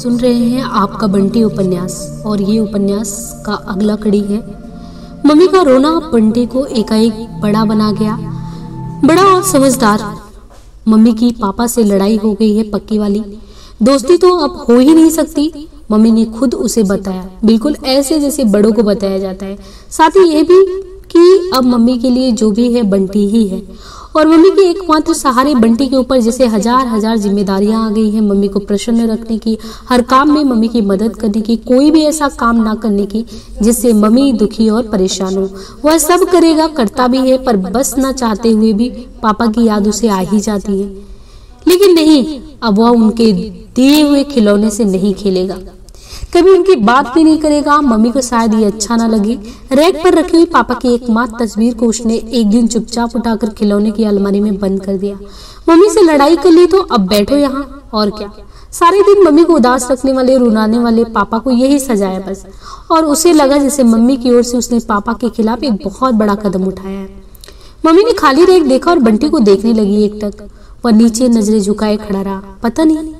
सुन रहे हैं आपका बंटी उपन्यास और ये उपन्यास का अगला कड़ी है। मम्मी का रोना बंटी को एकाएक बड़ा बना गया, बड़ा और समझदार। मम्मी की पापा से लड़ाई हो गई है पक्की वाली, दोस्ती तो अब हो ही नहीं सकती। मम्मी ने खुद उसे बताया, बिल्कुल ऐसे जैसे बड़ों को बताया जाता है। साथ ही ये भी कि अब मम्मी के लिए जो भी है बंटी ही है और मम्मी के एकमात्र सहारे बंटी के ऊपर जैसे हजार हजार जिम्मेदारियां आ गई हैं। मम्मी को प्रसन्न रखने की, हर काम में मम्मी की मदद करने की, कोई भी ऐसा काम ना करने की जिससे मम्मी दुखी और परेशान हो। वह सब करेगा, करता भी है, पर बस ना चाहते हुए भी पापा की याद उसे आ ही जाती है। लेकिन नहीं, अब वह उनके दिए हुए खिलौने से नहीं खेलेगा, कभी उनकी बात भी नहीं करेगा। मम्मी को शायद ये अच्छा ना लगे। रैक पर रखी हुई पापा की एकमात्र तस्वीर को उसने एक दिन चुपचाप उठाकर खिलौने की अलमारी में बंद कर दिया। मम्मी से लड़ाई कर ली तो अब बैठो यहाँ, और क्या। सारे दिन मम्मी को उदास रखने वाले, रुलाने वाले पापा को यही सजाया बस, और उसे लगा जैसे मम्मी की ओर से उसने पापा के खिलाफ एक बहुत बड़ा कदम उठाया है। मम्मी ने खाली रैक देखा और बंटी को देखने लगी। एक तक वह नीचे नजरें झुकाए खड़ा रहा, पता नहीं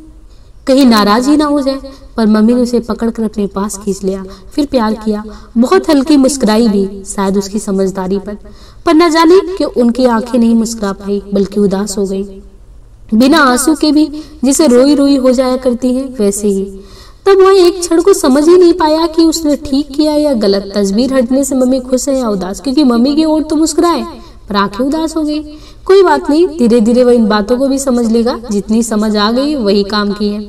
कहीं नाराज ही ना हो जाए। पर मम्मी ने उसे पकड़कर अपने पास खींच लिया, फिर प्यार किया, बहुत हल्की मुस्कुराई भी, शायद उसकी समझदारी पर न जाने कि उनकी आंखें नहीं मुस्कुरा पाई बल्कि उदास हो गई, बिना आंसू के भी, जिसे रोई रोई हो जाया करती है वैसे ही। तब वह एक क्षण को समझ ही नहीं पाया कि उसने ठीक किया या गलत। तस्वीर हटने से मम्मी खुश है या उदास, क्योंकि मम्मी की ओर तो मुस्कुराए पर आंखें उदास हो गई। कोई बात नहीं, धीरे धीरे वह इन बातों को भी समझ लेगा। जितनी समझ आ गई वही काम की है।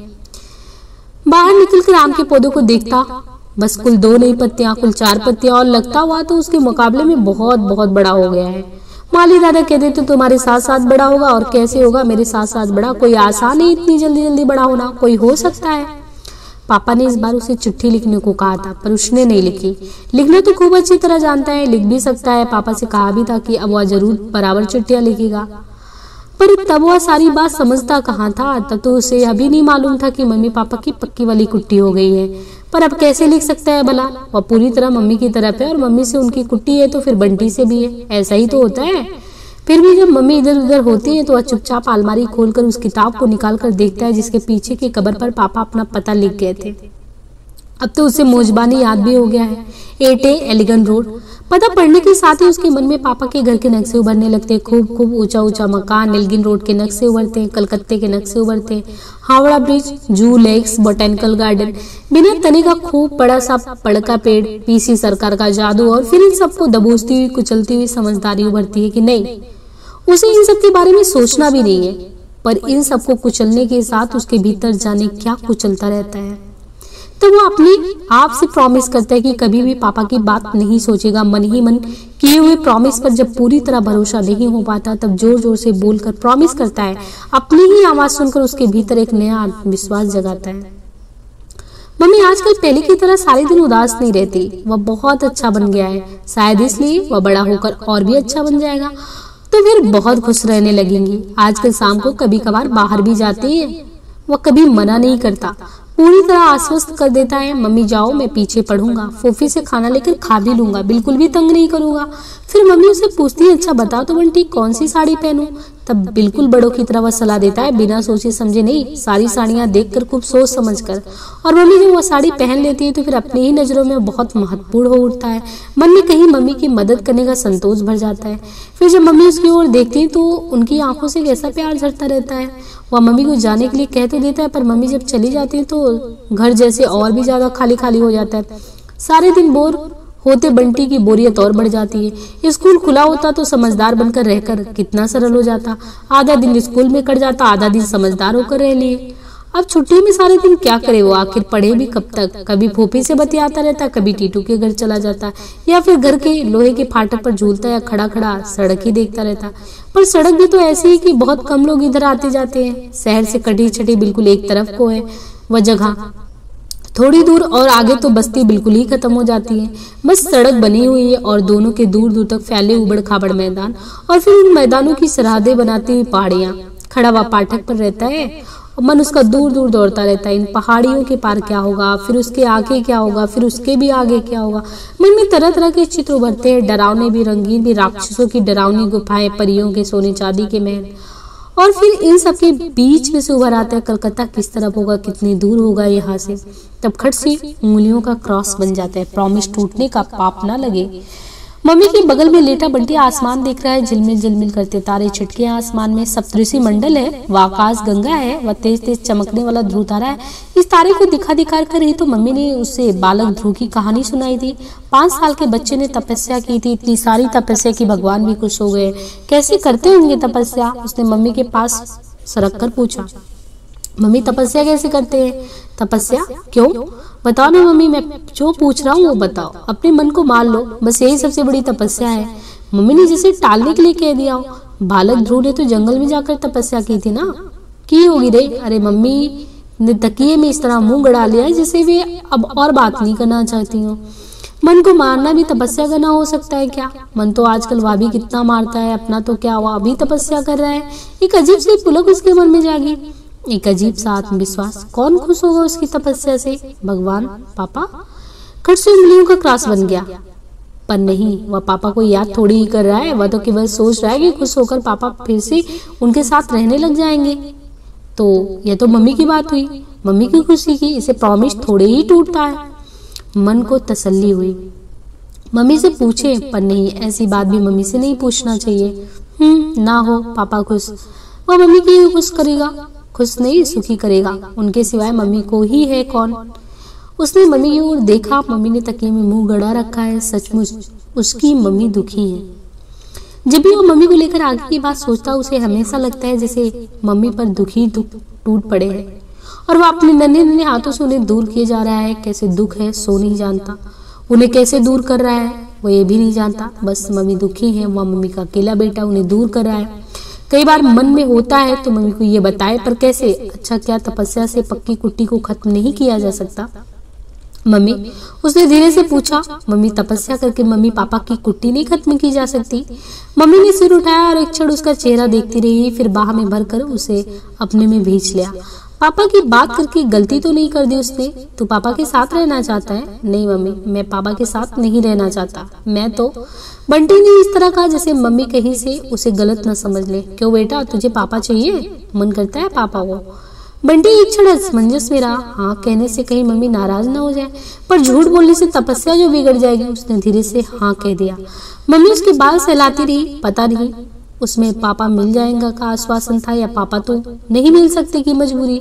बाहर निकलकर आम के पौधों को देखता, बस कुल 2 नई पत्तियां, कुल 4 पत्तियां, और लगता हुआ तो उसके मुकाबले में बहुत बहुत बड़ा हो गया है। माली दादा कहते तो तुम्हारे साथ साथ बड़ा होगा, और कैसे होगा मेरे साथ साथ बड़ा, कोई आसान नहीं इतनी जल्दी जल्दी बड़ा होना, कोई हो सकता है। पापा ने इस बार उसे चिट्ठी लिखने को कहा था, पर उसने नहीं लिखी। लिखना तो खूब अच्छी तरह जानता है, लिख भी सकता है। पापा से कहा भी था कि अब वह जरूर बराबर चिट्ठियां लिखेगा, पर तब वह सारी बात समझता कहाँ था। तब तो उसे अभी नहीं मालूम था कि मम्मी पापा की पक्की वाली कुट्टी हो गई है। पर अब कैसे लिख सकता है भला, वह पूरी तरह मम्मी की तरफ है, और मम्मी से उनकी कुट्टी है तो फिर बंटी से भी है, ऐसा ही तो होता है। फिर भी जब मम्मी इधर उधर होती है तो वह चुपचाप अलमारी खोलकर उस किताब को निकाल कर देखता है जिसके पीछे के कवर पर पापा अपना पता लिख गए थे। अब तो उसे मोजबानी याद भी हो गया है, 8A एलिगन रोड। पता पढ़ने के साथ ही उसके मन में पापा के घर के नक्शे उभरने लगते। खूब खूब ऊंचा ऊंचा मकान, एल्गिन रोड के नक्शे उभरते, कलकत्ते के नक्शे उभरते, हावड़ा ब्रिज, जू, लेक्स, बोटेनिकल गार्डन, बिना तने का खूब बड़ा सा पड़ का पेड़, पीसी सरकार का जादू, और फिर इन सबको दबोचती हुई, कुचलती हुई समझदारी उभरती है कि नहीं, उसे इन सब के बारे में सोचना भी नहीं है। पर इन सबको कुचलने के साथ उसके भीतर जाने क्या कुचलता रहता है। तो वो अपने आप से प्रॉमिस करता है कि कभी भी पापा की बात नहीं सोचेगा। मन ही मन किए हुए प्रॉमिस पर जब पूरी तरह भरोसा नहीं हो पाता तब जोर जोर से बोलकर प्रॉमिस करता है। अपनी ही आवाज सुनकर उसके भीतर एक नया विश्वास जगाता है। मम्मी आजकल पहले की तरह सारे दिन उदास नहीं रहती, वह बहुत अच्छा बन गया है। शायद इसलिए वह बड़ा होकर और भी अच्छा बन जाएगा तो फिर बहुत खुश रहने लगेंगी। आजकल शाम को कभी कभार बाहर भी जाती है, वह कभी मना नहीं करता, पूरी तरह आश्वस्त कर देता है। मम्मी जाओ, मैं पीछे पढ़ूंगा, फोफी से खाना लेकर खा भी लूंगा, बिल्कुल भी तंग नहीं करूंगा। फिर मम्मी उसे पूछती है, अच्छा बताओ तो बंटी कौन सी साड़ी पहनूं। तब बिल्कुल बड़ों की तरह वह सलाह देता है, बिना सोचे समझे नहीं, सारी साड़ियां देखकर खूब सोच समझ कर। और मम्मी जब वह साड़ी पहन लेती है तो फिर अपनी ही नजरों में बहुत महत्वपूर्ण हो उठता है। मन में कहीं मम्मी की मदद करने का संतोष भर जाता है। फिर जब मम्मी उसकी ओर देखती है तो उनकी आंखों से कैसा प्यार झरता रहता है। वह मम्मी को जाने के लिए कह तो देता है, पर मम्मी जब चली जाती है तो घर जैसे और भी ज्यादा खाली खाली हो जाता है। सारे दिन बोर होते बंटी की बोरियत और बढ़ जाती है। स्कूल खुला होता तो समझदार बनकर रहकर कितना सरल हो जाता। आधा दिन स्कूल में कट जाता, आधा दिन समझदार होकर रह लिए। अब छुट्टी में सारे दिन क्या करे वो, आखिर पढ़े भी कब तक। कभी फूफी से बतियाता रहता, कभी टीटू के घर चला जाता, या फिर घर के लोहे के फाटक पर झूलता या खड़ा खड़ा सड़क ही देखता रहता। पर सड़क भी तो ऐसी है कि बहुत कम लोग इधर आते जाते हैं। शहर से कटी छटी बिल्कुल एक तरफ को है वह जगह, थोड़ी दूर और आगे तो बस्ती बिल्कुल ही खत्म हो जाती है। बस सड़क बनी हुई है और दोनों के दूर दूर तक फैले उबड़ खाबड़ मैदान, और फिर उन मैदानों की सरहदें बनाती हुई पहाड़ियां। खड़ा हुआ पाठक पर रहता है और मन उसका दूर दूर दौड़ता रहता है। इन पहाड़ियों के पार क्या होगा, फिर उसके आगे क्या होगा, फिर उसके भी आगे क्या होगा। मन में तरह तरह के चित्र उभरते हैं, डरावने भी, रंगीन भी, राक्षसों की डरावनी गुफाएं, परियों के सोने चांदी के महल, और फिर इन सबके बीच में से उभर आता है कलकत्ता किस तरफ होगा, कितनी दूर होगा यहाँ से। तब खट से उंगलियों का क्रॉस बन जाता है, प्रॉमिस टूटने का पाप ना लगे। मम्मी के बगल में लेटा बंटी आसमान देख रहा है, झिलमिल झिलमिल करते तारे छिटके आसमान में। सप्तऋषि मंडल है, वह आकाश गंगा है, वह तेज तेज चमकने वाला ध्रुव तारा है। इस तारे को दिखा दिखा कर ही तो मम्मी ने उससे बालक ध्रुव की कहानी सुनाई थी। 5 साल के बच्चे ने तपस्या की थी, इतनी सारी तपस्या की भगवान भी खुश हो गए। कैसे करते होंगे तपस्या, उसने मम्मी के पास सरक कर पूछा। मम्मी तपस्या कैसे करते हैं? तपस्या क्यों? बताओ ना मम्मी, मैं जो पूछ रहा हूँ वो बताओ, अपने मन को मान लो, बस यही सबसे बड़ी तपस्या है। मम्मी ने जैसे टालने के लिए कह दिया हो। बालक ध्रुव ने तो जंगल में जाकर तपस्या की थी ना। की होगी रे? अरे मम्मी ने तकिए में इस तरह मुंह गड़ा लिया है जैसे वे अब और बात नहीं करना चाहती हो। मन को मारना भी तपस्या करना हो सकता है क्या? मन तो आजकल वह भी कितना मारता है, अपना तो क्या वह अभी तपस्या कर रहा है। एक अजीब सी पुलक उसके मन में जागी, एक अजीब सा आत्मविश्वास। कौन खुश होगा उसकी तपस्या से? भगवान? पापा? खट से उंगलियों का क्रॉस बन गया। पर नहीं, वह पापा को याद थोड़ी ही कर रहा है, वह तो केवल सोच रहा है कि खुश होकर पापा फिर से उनके साथ रहने लग जाएंगे। तो यह तो मम्मी की बात हुई, मम्मी की खुशी की, इसे प्रॉमिस थोड़े ही टूटता है। मन को तसल्ली हुई, मम्मी से पूछे, पर नहीं, ऐसी बात भी मम्मी से नहीं पूछना चाहिए। ना हो पापा खुश, वह मम्मी की खुश करेगा, खुश नहीं सुखी करेगा, उनके सिवाय मम्मी को ही है कौन। उसने मम्मी की ओर देखा, मम्मी ने तकिए में मुंह गड़ा रखा है। सचमुच उसकी मम्मी दुखी है। जब भी वो मम्मी को लेकर आगे की बात सोचता, उसे हमेशा लगता है जैसे मम्मी पर दुख टूट पड़े हैं और वह अपने नन्हे नन्हे हाथों से उन्हें दूर किए जा रहा है। कैसे दुख है सो नहीं जानता, उन्हें कैसे दूर कर रहा है वो ये भी नहीं जानता। बस मम्मी दुखी है, वह मम्मी का अकेला बेटा उन्हें दूर कर रहा है। कई बार मन में होता है तो मम्मी को ये बताए, पर कैसे? अच्छा, क्या तपस्या से पक्की कुट्टी को खत्म नहीं किया जा सकता? मम्मी, उसने धीरे से पूछा। मम्मी, तपस्या करके मम्मी पापा की कुट्टी नहीं खत्म की जा सकती। मम्मी ने सिर उठाया और एक क्षण उसका चेहरा देखती रही, फिर बाह में भरकर उसे अपने में भींच लिया। पापा की बात करके गलती तो नहीं कर दी उसने? तू पापा के साथ रहना चाहता है? नहीं मम्मी, मैं पापा के साथ नहीं रहना चाहता। मैं तो, बंटी ने इस तरह कहा जैसे मम्मी कहीं से उसे गलत न समझ ले। क्यों बेटा, तुझे पापा चाहिए? मन करता है पापा को। बंटी एक क्षण असमंजस में रहा। हाँ कहने से कहीं मम्मी नाराज ना हो जाए, पर झूठ बोलने से तपस्या जो बिगड़ जाएगी। उसने धीरे से हाँ कह दिया। मम्मी उसके बाल सहलाती रही। पता नहीं उसमें पापा मिल जाएगा का आश्वासन था या पापा तो नहीं मिल सकते की मजबूरी।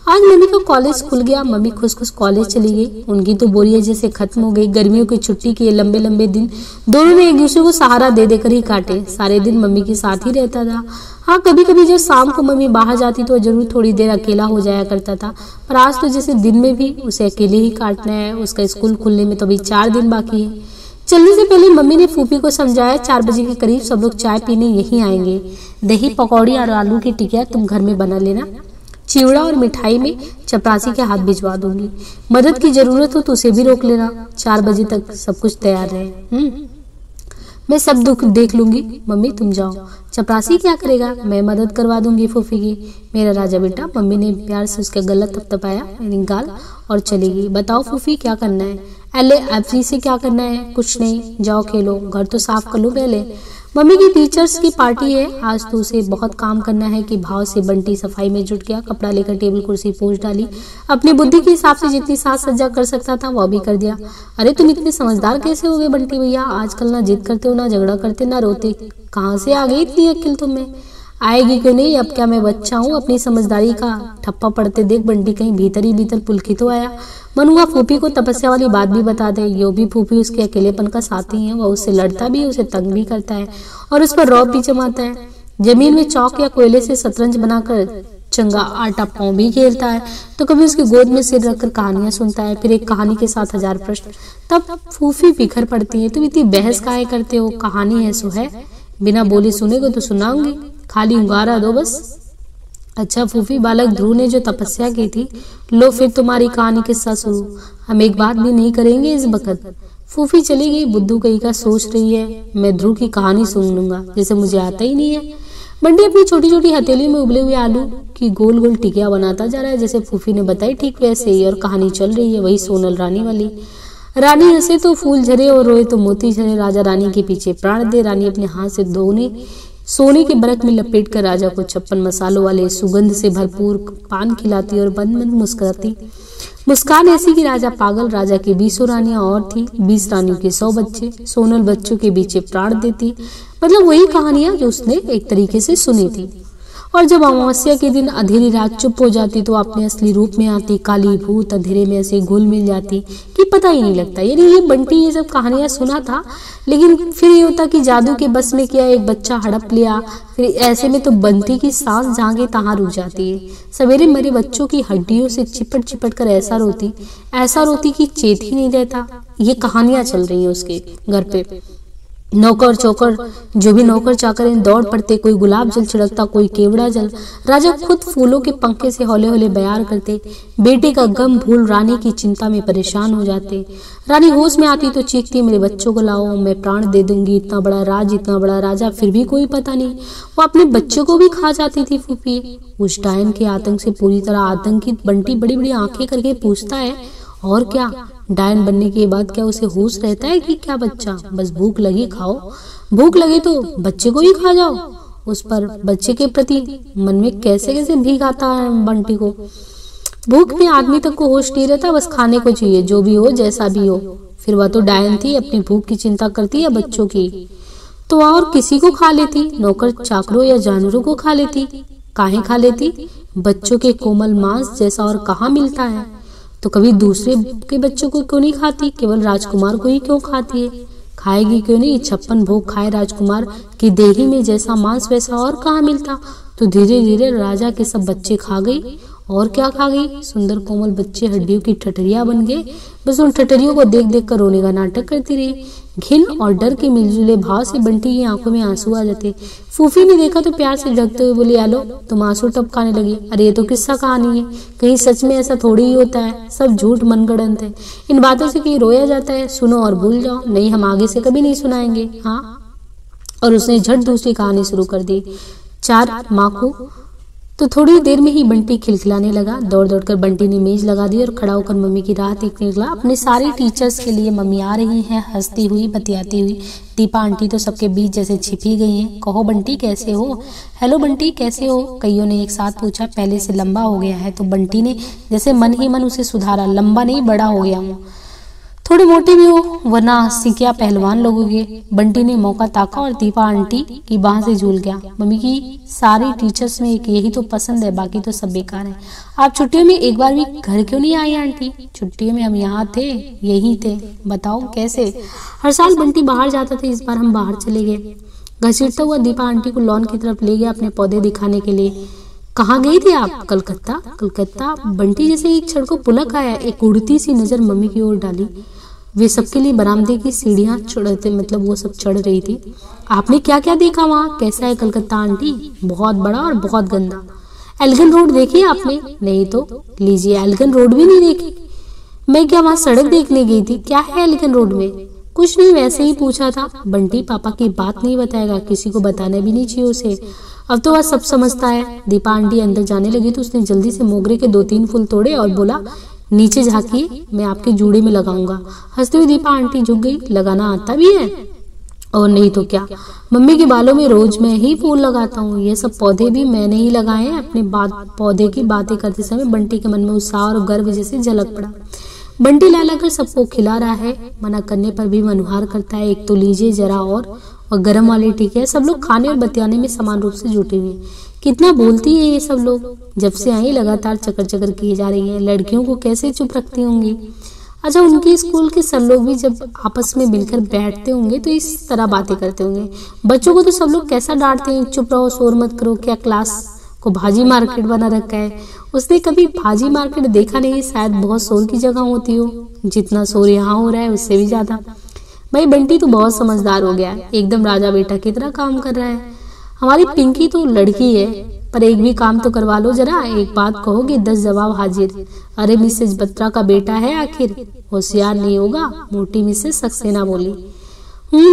आज मम्मी का कॉलेज खुल गया, मम्मी खुश खुश कॉलेज चली गई। उनकी तो बोरियत जैसे खत्म हो गई। गर्मियों की छुट्टी के लंबे लंबे दिन दोनों ने एक दूसरे को सहारा दे देकर ही काटे। सारे दिन मम्मी के साथ ही रहता था। हाँ, कभी कभी जब शाम को मम्मी बाहर जाती तो जरूर थोड़ी देर अकेला हो जाया करता था, पर आज तो जैसे दिन में भी उसे अकेले ही काटना है। उसका स्कूल खुलने में तो अभी 4 दिन बाकी है। चलने से पहले मम्मी ने फूफी को समझाया, 4 बजे के करीब सब लोग चाय पीने यहीं आएंगे। दही पकौड़ी और आलू की टिकिया तुम घर में बना लेना। चिवड़ा और मिठाई में चपरासी के हाथ भिजवा दूंगी। मदद की जरूरत हो तो उसे भी रोक लेना। 4 बजे तक सब कुछ तैयार रहे। मैं सब दुख देख लूंगी। मम्मी तुम जाओ। चपरासी क्या करेगा? मैं मदद करवा दूंगी फूफी की। मेरा राजा बेटा। मम्मी ने प्यार से उसका गला थपथपाया, गाल, और चली गई। बताओ फूफी क्या करना है? अले अफरी से क्या करना है? कुछ नहीं, जाओ खेलो, घर तो साफ कर लो पहले। मम्मी की टीचर्स की पार्टी है आज, तो उसे बहुत काम करना है कि भाव से बंटी सफाई में जुट गया। कपड़ा लेकर टेबल कुर्सी पोंछ डाली। अपनी बुद्धि के हिसाब से जितनी साज सज्जा कर सकता था वह भी कर दिया। अरे तुम इतने समझदार कैसे हो गए बंटी भैया? आजकल ना जिद करते हो, ना झगड़ा करते, ना रोते। कहाँ से आ गई इतनी अक्ल तुम्हें? आएगी क्यों नहीं? अब क्या मैं बच्चा हूँ? अपनी समझदारी का ठप्पा पड़ते देख बंटी कहीं भीतर ही भीतर पुलकित हो आया। मन हुआ फूफी को तपस्या वाली बात भी बता दे। यो भी फूफी उसके अकेलेपन का साथी है। वह उससे लड़ता भी है, उसे तंग भी करता है और उस पर रौब भी जमाता है। जमीन में चौक या कोयले से शतरंज बनाकर चंगा आटा पाँव भी खेलता है, तो कभी उसकी गोद में सिर रखकर कहानियां सुनता है, फिर एक कहानी के साथ 1000 प्रश्न। तब फूफी बिखर पड़ती है। तुम इतनी बहस काहे करते हो? कहानी है सो है, बिना बोले सुनेगो तो सुनाऊंगी, खाली उंगारा दो बस। अच्छा फूफी, बालक ध्रुव ने जो तपस्या की थी, लो फिर तुम्हारी कहानी किस्सा शुरू। हम एक बात भी नहीं करेंगे इस वक्त। फूफी चली गई। बुद्धू कहीं का सोच रही है, मैं ध्रुव की कहानी सुन लूंगा, जैसे मुझे आता ही नहीं है। बंटी अपनी छोटी छोटी हथेली में उबले हुए आलू की गोल गोल टिकिया बनाता जा रहा है, जैसे फूफी ने बताई ठीक वैसे ही, और कहानी चल रही है वही सोनल रानी वाली। रानी हंसे तो फूल झरे और रोए तो मोती झरे। राजा रानी के पीछे प्राण दे। रानी अपने हाथ से दोने सोने के बरक में लपेटकर राजा को 56 मसालों वाले सुगंध से भरपूर पान खिलाती और मन मन मुस्कुराती। मुस्कान ऐसी कि राजा पागल। राजा की 20 रानियां और थी, 20 रानियों के 100 बच्चे। सोनल बच्चों के पीछे प्राण देती। मतलब वही कहानियां जो उसने एक तरीके से सुनी थी। और जब अमावस्या के दिन अंधेरी रात चुप हो जाती तो अपने असली रूप में आती, काली भूत अंधेरे में ऐसे घुल मिल जाती कि पता ही नहीं लगता। यानी ये बंटी ये सब कहानियां सुना था, लेकिन फिर ये होता कि जादू के बस में किया, एक बच्चा हड़प लिया। फिर ऐसे में तो बंटी की सांस जहां तहां रुक जाती है। सवेरे मरे बच्चों की हड्डियों से चिपट चिपट कर ऐसा रोती कि चेत ही नहीं रहता। ये कहानियां चल रही है उसके घर पे। नौकर चौकर जो भी नौकर चाकर इन दौड़ पड़ते, कोई गुलाब जल छिड़कता, कोई केवड़ा जल। राजा खुद फूलों के पंखे से हौले हौले बयार करते। बेटे का गम भूल रानी की चिंता में परेशान हो जाते। रानी होश में आती तो चीखती, मेरे बच्चों को लाओ, मैं प्राण दे दूंगी। इतना बड़ा राज, इतना बड़ा राजा, फिर भी कोई पता नहीं। वो अपने बच्चों को भी खा जाती थी फूफी। उस डायन के आतंक से पूरी तरह आतंकित बंटी बड़ी बड़ी आंखें करके पूछता है, और क्या डायन बनने के बाद क्या उसे होश रहता है कि क्या बच्चा? बस भूख लगी खाओ, भूख लगे तो बच्चे को ही खा जाओ। उस पर बच्चे के प्रति मन में कैसे कैसे भीग आता है बंटी को। भूख में आदमी तक को होश नहीं रहता, बस खाने को चाहिए, जो भी हो जैसा भी हो। फिर वह तो डायन थी, अपनी भूख की चिंता करती है बच्चों की तो और किसी को खा लेती, नौकर चाकरों या जानवरों को खा लेती। काहे खा लेती? बच्चों के कोमल मांस जैसा और कहाँ मिलता है। तो कभी दूसरे के बच्चों को क्यों नहीं खाती, केवल राजकुमार को ही क्यों खाती है? खाएगी क्यों नहीं? 56 भोग खाए राजकुमार की देही में जैसा मांस वैसा और कहाँ मिलता। तो धीरे धीरे राजा के सब बच्चे खा गई। और क्या खा गई? सुंदर कोमल बच्चे हड्डियों की ठठरिया बन गए। बस उन ठठरियों को देख देख कर रोने का नाटक करती रही। घिन और डर के मिलजुले भाव से बंटी की आंखों में आंसू आ जाते। फूफी ने देखा तो प्यार से ढकते हुए बोली, आलो तुम आंसू टपकाने लगी। अरे ये तो किस्सा कहानी है, कहीं सच में ऐसा थोड़ी ही होता है, सब झूठ मनगढ़ंत है। इन बातों से कहीं रोया जाता है, सुनो और भूल जाओ, नहीं हम आगे से कभी नहीं सुनाएंगे। हाँ। और उसने झट दूसरी कहानी शुरू कर दी। 4 माखू। तो थोड़ी देर में ही बंटी खिलखिलाने लगा। दौड़ दौड़ कर बंटी ने मेज लगा दी और खड़ा होकर मम्मी की राह देखने निकला। अपने सारे टीचर्स के लिए मम्मी आ रही हैं, हंसती हुई बतियाती हुई। दीपा आंटी तो सबके बीच जैसे छिपी गई हैं। कहो बंटी कैसे हो? हेलो बंटी कैसे हो? कईयों ने एक साथ पूछा। पहले से लंबा हो गया है? तो बंटी ने जैसे मन ही मन उसे सुधारा, लंबा नहीं बड़ा हो गया हूँ, थोड़े मोटे भी हो, वरना सिंकिया पहलवान लोगोगे। बंटी ने मौका ताका और दीपा आंटी की बाह से झूल गया। मम्मी की सारी टीचर्स में एक यही तो पसंद है, बाकी तो सब बेकार है। आप छुट्टियों में एक बार भी घर क्यों नहीं आई आंटी? छुट्टियों में हम यहाँ थे, यही थे। बताओ कैसे? हर साल बंटी बाहर जाता था, इस बार हम बाहर चले गए। घसीटता हुआ दीपा आंटी को लॉन की तरफ ले गया अपने पौधे दिखाने के लिए। कहाँ गई थी आप? कलकत्ता। कलकत्ता? बंटी जैसे एक क्षण को पुलक आया, एक उड़ती सी नजर मम्मी की ओर डाली। वे सबके लिए बरामदे की सीढ़ियां चढ़ते, मतलब वो सब चढ़ रही थी। आपने क्या क्या देखा वहाँ? कैसा है कलकत्ता आंटी? बहुत बड़ा और बहुत गंदा। एल्गन रोड देखी आपने? नहीं तो लीजिए, एल्गन रोड भी नहीं देखी। मैं क्या वहाँ सड़क देखने गई थी? क्या है एल्गन रोड में? कुछ नहीं, वैसे ही पूछा था। बंटी पापा की बात नहीं बताएगा, किसी को बताना भी नहीं चाहिए उसे। अब तो वह सब समझता है। दीपा आंटी अंदर जाने लगी तो उसने जल्दी से मोगरे के 2-3 फूल तोड़े और बोला, नीचे झांकिए, मैं आपके जूड़े में लगाऊंगा। हंसते हुए दीपा आंटी झुक गई। लगाना आता भी है? और नहीं तो क्या, मम्मी के बालों में रोज मैं ही फूल लगाता हूँ। ये सब पौधे भी मैंने ही लगाए हैं। अपने पौधे की बातें करते समय बंटी के मन में उत्साह और गर्व जैसे झलक पड़ा। बंटी ला कर सबको खिला रहा है, मना करने पर भी मनुहार करता है। एक तो लीजिए जरा और गरम वाले टीके। सब लोग खाने और बतियाने में समान रूप से जुटे हुए। कितना बोलती है ये सब लोग, जब से आई लगातार चकर चकर किए जा रही है। लड़कियों को कैसे चुप रखती होंगी? अच्छा, उनके स्कूल के सर लोग भी जब आपस में मिलकर बैठते होंगे तो इस तरह बातें करते होंगे। बच्चों को तो सब लोग कैसा डांटते हैं, चुप रहो, शोर मत करो, क्या क्लास को भाजी मार्केट बना रखा है। उसने कभी भाजी मार्केट देखा नहीं, शायद बहुत शोर की जगह होती हो। जितना शोर यहाँ हो रहा है उससे भी ज्यादा। भाई बंटी तो बहुत समझदार हो गया है, एकदम राजा बेटा की तरह काम कर रहा है। हमारी पिंकी तो लड़की है, पर एक भी काम तो करवा लो जरा। एक बात कहोगे 10 जवाब हाजिर। अरे मिसेज बत्रा का बेटा है आखिर, होशियार नहीं होगा? मोटी मिसेज सक्सेना बोली।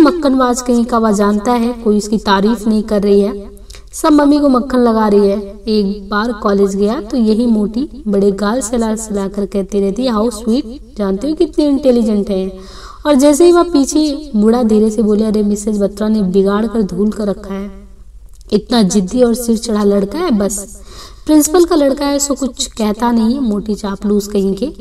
मक्खनबाज कहीं का, वह जानता है कोई उसकी तारीफ नहीं कर रही है, सब मम्मी को मक्खन लगा रही है। एक बार कॉलेज गया तो यही मोटी बड़े गाल सला सला कर कहती रहती है, हाउ स्वीट, जानते हो कितने इंटेलिजेंट है। और जैसे ही वह पीछे मुड़ा धीरे से बोले, अरे मिसेज बत्रा ने बिगाड़ कर धूल कर रखा है। इतना जिद्दी और सिर चढ़ा लड़का है, बस प्रिंसिपल का लड़का है, सो कुछ कहता नहीं, मोटी चापलूस कहीं के।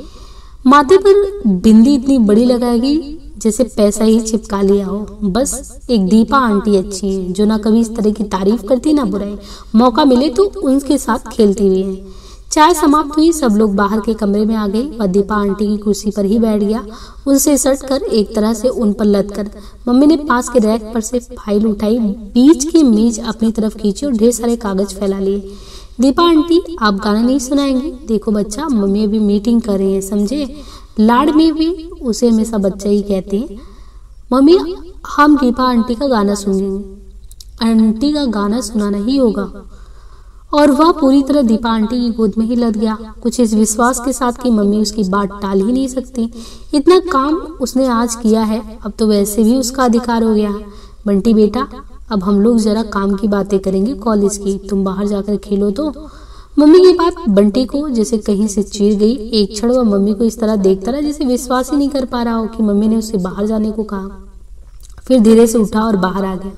माथे पर बिंदी इतनी बड़ी लगाएगी जैसे पैसा ही चिपका लिया हो। बस एक दीपा आंटी अच्छी है, जो ना कभी इस तरह की तारीफ करती ना बुराई, मौका मिले तो उनके साथ खेलती हुई है। चाय समाप्त हुई, सब लोग बाहर के कमरे में आ गए और दीपा आंटी की कुर्सी पर ही बैठ गया, उनसे सट कर एक तरह से उन पर लद कर। मम्मी ने पास के रैक पर से फाइल उठाई, बीच की मेज अपनी तरफ खींची और ढेर सारे कागज फैला लिए। दीपा आंटी, आप गाना नहीं सुनाएंगी? देखो बच्चा, मम्मी अभी मीटिंग कर रही है, समझे? लाड में भी उसे हमेशा बच्चा ही कहते हैं। मम्मी, हम दीपा आंटी का गाना सुनेंगे। आंटी का गाना सुनाना ही होगा। और वह पूरी तरह दीपा आंटी की गोद में ही लद गया, कुछ इस विश्वास के साथ कि मम्मी उसकी बात टाल ही नहीं सकती। इतना काम उसने आज किया है, अब तो वैसे भी उसका अधिकार हो गया है। बंटी बेटा, अब हम लोग जरा काम की बातें करेंगे, कॉलेज की। तुम बाहर जाकर खेलो तो। मम्मी की बात बंटी को जैसे कहीं से चीर गई। एक क्षण वह मम्मी को इस तरह देखता रहा जैसे विश्वास ही नहीं कर पा रहा हो कि मम्मी ने उसे बाहर जाने को कहा। फिर धीरे से उठा और बाहर आ गया।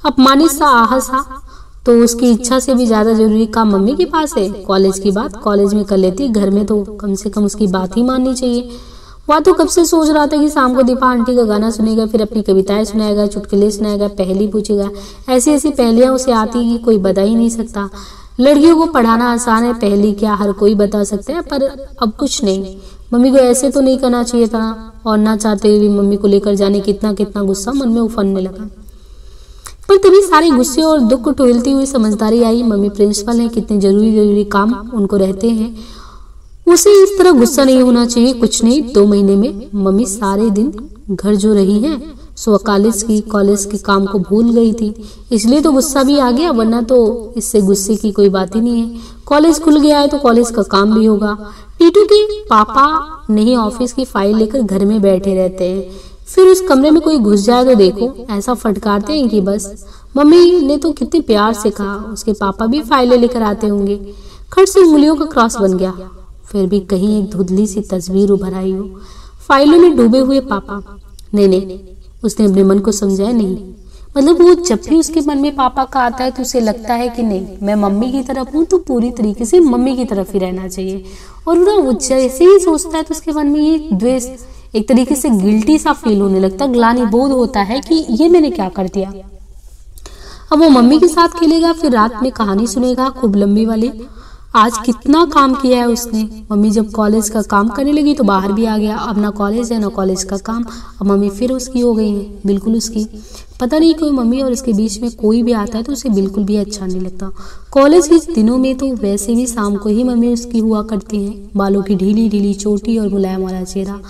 अपमानित सा आहस था, तो उसकी इच्छा से भी ज्यादा जरूरी काम मम्मी के पास है। कॉलेज की बात कॉलेज में कर लेती, घर में तो कम से कम उसकी बात ही माननी चाहिए। वह तो कब से सोच रहा था कि शाम को दीपा आंटी का गाना सुनेगा, फिर अपनी कविताएं सुनाएगा, चुटकुले सुनाएगा, पहेली पूछेगा। ऐसी ऐसी पहेलियां उसे आती कि कोई बता ही नहीं सकता। लड़कियों को पढ़ाना आसान है, पहेली क्या हर कोई बता सकता है, पर अब कुछ नहीं। मम्मी को ऐसे तो नहीं करना चाहिए था, और ना चाहते हुए भी मम्मी को लेकर जाने कितना कितना गुस्सा मन में उफनने लगा। पर तभी सारे गुस्से और दुख को टोलती हुई समझदारी आई। मम्मी प्रिंसिपल है, कितने जरूरी काम उनको रहते हैं, उसे इस तरह गुस्सा नहीं होना चाहिए। कुछ नहीं, 2 महीने में मम्मी सारे दिन घर जो रही हैं, सो कॉलेज के काम को भूल गई थी, इसलिए तो गुस्सा भी आ गया, वरना तो इससे गुस्से की कोई बात ही नहीं है। कॉलेज खुल गया है तो कॉलेज का काम भी होगा। टीटू के पापा नहीं ऑफिस की फाइल लेकर घर में बैठे रहते हैं, फिर उस कमरे में कोई घुस जाए तो देखो ऐसा फटकारते हैं कि बस। मम्मी ने तो कितने प्यार से कहा, उसके पापा भी फाइलें लेकर आते होंगे। खट से उंगलियों का क्रॉस बन गया, फिर भी कहीं एक धुंधली सी तस्वीर उभर आई हो, फाइलों में डूबे हुए पापा। नहीं, उसने अपने मन को समझाया, नहीं, मतलब वो जब भी उसके मन में पापा का आता है तो उसे लगता है कि नहीं, मैं मम्मी की तरफ हूँ तो पूरी तरीके से मम्मी की तरफ ही रहना चाहिए। और वो जैसे ही सोचता है तो उसके मन में ये द्वेष, एक तरीके से गिल्टी सा फील होने लगता, ग्लानि बोध होता है कि ये मैंने क्या कर दिया। अब वो मम्मी के साथ खेलेगा, फिर रात में कहानी सुनेगा खूब लंबी वाली। आज कितना काम किया है उसने। मम्मी जब कॉलेज का काम करने लगी तो बाहर भी आ गया, अब ना कॉलेज है ना कॉलेज का काम। अब मम्मी फिर उसकी हो गई है, बिल्कुल उसकी। पता नहीं कोई मम्मी और इसके बीच में कोई भी आता है तो उसे बिल्कुल भी अच्छा नहीं लगता। कॉलेज के दिनों में तो वैसे भी शाम को ही मम्मी उसकी हुआ करती है, बालों की ढीली ढीली चोटी और मुलायम वाला चेहरा।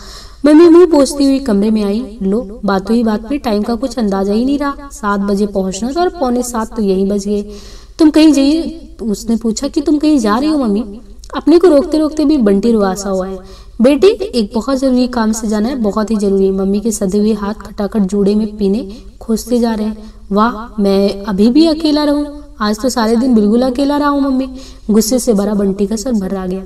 मम्मी मुंह पोंछती हुई कमरे में आई। लो, बातों ही बात पे टाइम का कुछ अंदाजा ही नहीं रहा। 7 बजे पहुंचना था और 6:45 तो यही बज गए। तुम कहीं जाइए? उसने पूछा कि तुम कहीं जा रही हो मम्मी? अपने को रोकते रोकते भी बंटी रुआसा हुआ है। बेटे, एक बहुत जरूरी काम से जाना है, बहुत ही जरूरी। मम्मी के सधे हुए हाथ खटाखट जूड़े में पीने खोजते जा रहे हैं। वाह, मैं अभी भी अकेला रहूं? आज तो सारे दिन बिल्कुल अकेला रहा हूं मम्मी। गुस्से से भरा बंटी का सर भर आ गया।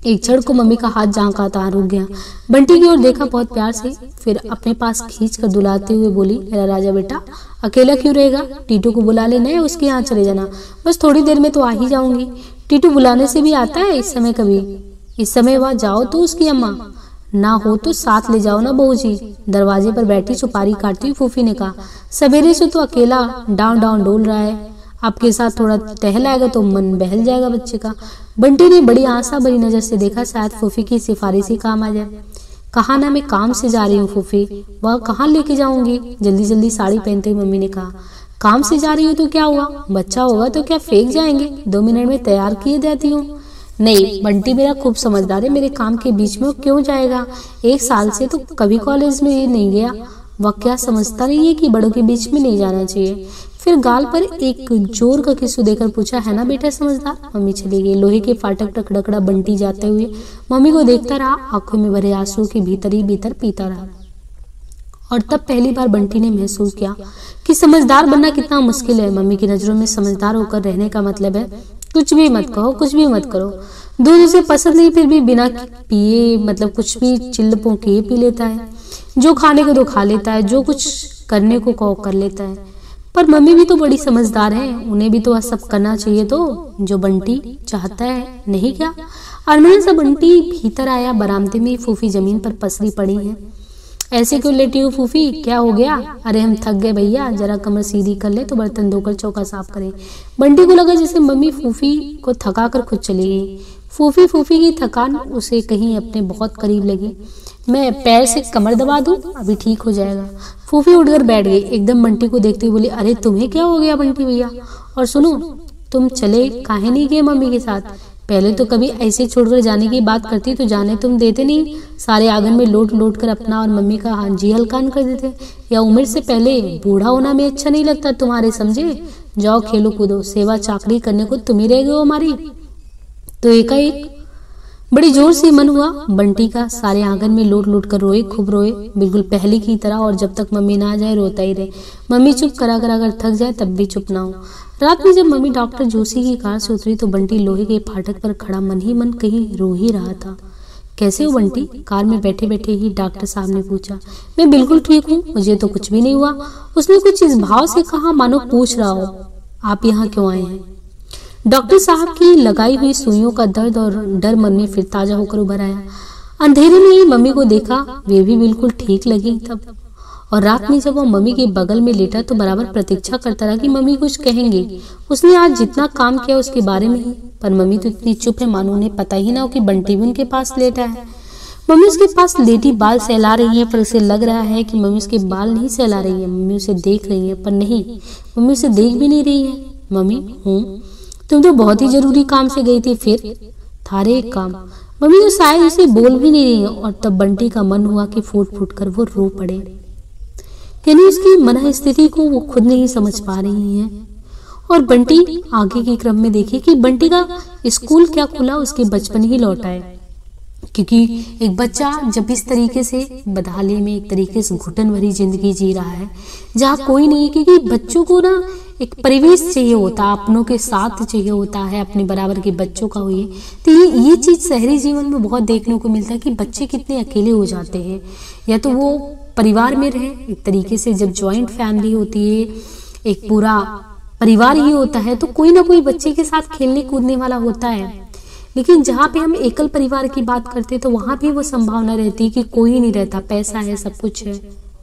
एक क्षण को मम्मी का हाथ जहां का तहां रुक गया। बंटी की ओर देखा बहुत प्यार से, फिर अपने पास खींच कर दुलाते हुए बोली, मेरा राजा बेटा, अकेला क्यों रहेगा? टीटू को बुला लेना है, उसके यहाँ चले जाना, बस थोड़ी देर में तो आ ही जाऊंगी। टीटू बुलाने से भी आता है इस समय कभी? इस समय वहां जाओ तो उसकी अम्मा ना हो तो साथ ले जाओ ना बहू जी। दरवाजे पर बैठी सुपारी काटती हुई फूफी ने कहा, सवेरे से तो अकेला डाउन डाउन डोल रहा है, आपके साथ थोड़ा टहल आएगा तो मन बहल जाएगा बच्चे का। बंटी ने बड़ी आशा भरी नजर से देखा, शायद फूफी की सिफारिश ही काम आ जाए। कहा ना, मैं काम से जा रही हूँ फूफी। वह कहाँ लेके जाऊंगी? जल्दी जल्दी साड़ी पहनते हुए मम्मी ने कहा, काम से जा रही हो तो क्या हुआ? बच्चा होगा तो क्या फेंक जाएंगे? 2 मिनट में तैयार किए जाती हूँ। नहीं, बंटी मेरा खूब समझदार है, मेरे काम के बीच में वो क्यों जाएगा? 1 साल से तो कभी कॉलेज में नहीं गया। वह क्या समझता नहीं है कि बड़ों के बीच में नहीं जाना चाहिए? फिर गाल पर एक जोर का किस्सू देकर पूछा, है ना बेटा समझदार? मम्मी चली गई। लोहे के फाटक पर खड़खड़ा बंटी जाते हुए मम्मी को देखता रहा, आंखों में भरे आंसू के भीतर ही भीतर पीता रहा। और तब पहली बार बंटी ने महसूस किया कि समझदार बनना कितना मुश्किल है। मम्मी की नजरों में समझदार होकर रहने का मतलब है कुछ भी मत कहो, कुछ भी मत करो। दूध उसे पसंद नहीं, फिर भी बिना पिए, मतलब कुछ भी चिल्लपों किए पी लेता है। जो खाने को तो खा लेता है, जो कुछ करने को कहो कर लेता है। पर मम्मी भी तो बड़ी समझदार है, उन्हें भी तो सब करना चाहिए तो जो बंटी चाहता है, नहीं क्या? अनमने से बंटी भीतर आया। बरामदे में फूफी जमीन पर पसरी पड़ी है। ऐसे क्यों लेटी हो फूफी, क्या हो गया? अरे हम थक गए भैया, जरा कमर सीधी कर ले तो बर्तन धोकर चौका साफ करें। बंटी को लगा जैसे मम्मी फूफी को थका कर खुद चली गई। फूफी की थकान उसे कहीं अपने बहुत करीब लगी। मैं पैर से कमर दबा दूं, अभी ठीक हो जाएगा। फूफी उठकर बैठ गई, एकदम बंटी को देखते हुए बोली, अरे तुम्हें क्या हो गया बंटी भैया? और सुनो, तुम चले काहे नहीं गए मम्मी के साथ? पहले तो कभी ऐसे छोड़कर जाने की बात करती तो जाने तुम देते नहीं, सारे आंगन में लोट कर अपना और मम्मी का जी हल्कान कर देते। या उम्र से पहले बूढ़ा होना में अच्छा नहीं लगता तुम्हारे, समझे? जाओ खेलो कूदो, सेवा चाकरी करने को तुम ही रह गए हो हमारी। तो एकाएक बड़ी जोर से मन हुआ बंटी का, सारे आंगन में लोट कर रोए, खूब रोए, बिल्कुल पहले की तरह। और जब तक मम्मी ना आ जाए रोता ही रहे। मम्मी चुप करा कर थक जाए तब भी चुप ना हो। रात में जब मम्मी डॉक्टर जोशी की कार से उतरी तो बंटी लोहे के फाटक पर खड़ा मन ही मन कहीं रो ही रहा था। कैसे हो बंटी? कार में बैठे बैठे ही डॉक्टर साहब ने पूछा। मैं बिल्कुल ठीक हूँ, मुझे तो कुछ भी नहीं हुआ। उसने कुछ इस भाव से कहा मानो पूछ रहा हो, आप यहाँ क्यों आए हैं? डॉक्टर साहब की लगाई हुई सुइयों का दर्द और डर मन में फिर ताजा होकर उभर आया। अंधेरे में ही मम्मी को देखा, वे भी बिल्कुल ठीक लगी तब। और रात में जब वो मम्मी के बगल में लेटा तो बराबर प्रतीक्षा करता रहा कि मम्मी कुछ कहेंगे। उसने आज जितना काम किया उसके बारे में ही, पर मम्मी तो इतनी चुप है मानो उन्हें पता ही ना हो कि बंटी भी उनके पास लेटा है। मम्मी उसके पास लेटी बाल सहला रही है, पर उसे लग रहा है कि मम्मी उसके बाल नहीं सहला रही है, मम्मी उसे देख रही है। पर नहीं, मम्मी उसे देख भी नहीं रही है। मम्मी, तुम तो बहुत ही जरूरी काम से गई थी, फिर थारे एक काम। मम्मी तो शायद उसे बोल भी नहीं रही है। और तब बंटी का मन हुआ कि फूट कर वो रो पड़े। यानी उसकी मन स्थिति को वो खुद नहीं समझ पा रही है। और बंटी आगे के क्रम में देखिए कि बंटी का स्कूल क्या खुला, उसके बचपन ही लौटा है। क्योंकि एक बच्चा जब इस तरीके से बदहाली में एक तरीके से घुटन भरी जिंदगी जी रहा है जहाँ कोई नहीं, क्योंकि बच्चों को ना एक परिवेश चाहिए होता है, अपनों के साथ चाहिए होता है, अपने बराबर के बच्चों का हुई। तो ये चीज शहरी जीवन में बहुत देखने को मिलता है कि बच्चे कितने अकेले हो जाते हैं। या तो वो परिवार में रहे एक तरीके से, जब ज्वाइंट फैमिली होती है, एक पूरा परिवार ही होता है, तो कोई ना कोई बच्चे के साथ खेलने कूदने वाला होता है। लेकिन जहाँ पे हम एकल परिवार की बात करते हैं तो वहां भी वो संभावना रहती है कि कोई नहीं रहता, पैसा है, सब कुछ है,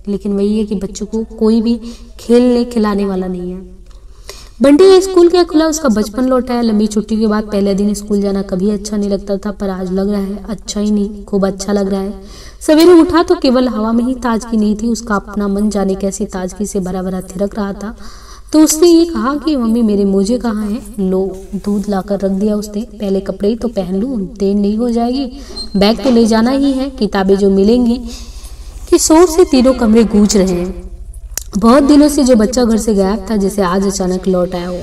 लेकिन वही है कि बच्चों को कोई भी खेलने खिलाने वाला नहीं है। बंटी का स्कूल क्या खुला, उसका बचपन लौटा है। लंबी छुट्टी के बाद पहले दिन स्कूल जाना कभी अच्छा नहीं लगता था, पर आज लग रहा है अच्छा ही नहीं, खूब अच्छा लग रहा है। सवेरे उठा तो केवल हवा में ही ताजगी नहीं थी, उसका अपना मन जाने कैसी ताजगी से भरा भरा थिरक रहा था। तो उसने ये कहा कि मम्मी मेरे मोजे कहाँ हैं? लो, दूध लाकर रख दिया उसने। पहले कपड़े ही तो पहन लूं, देर नहीं हो जाएगी। बैग तो ले जाना ही है, किताबें जो मिलेंगी। कि शोर से तीनों कमरे गूंज रहे हैं। बहुत दिनों से जो बच्चा घर से गायब था, जैसे आज अचानक लौट आया हो।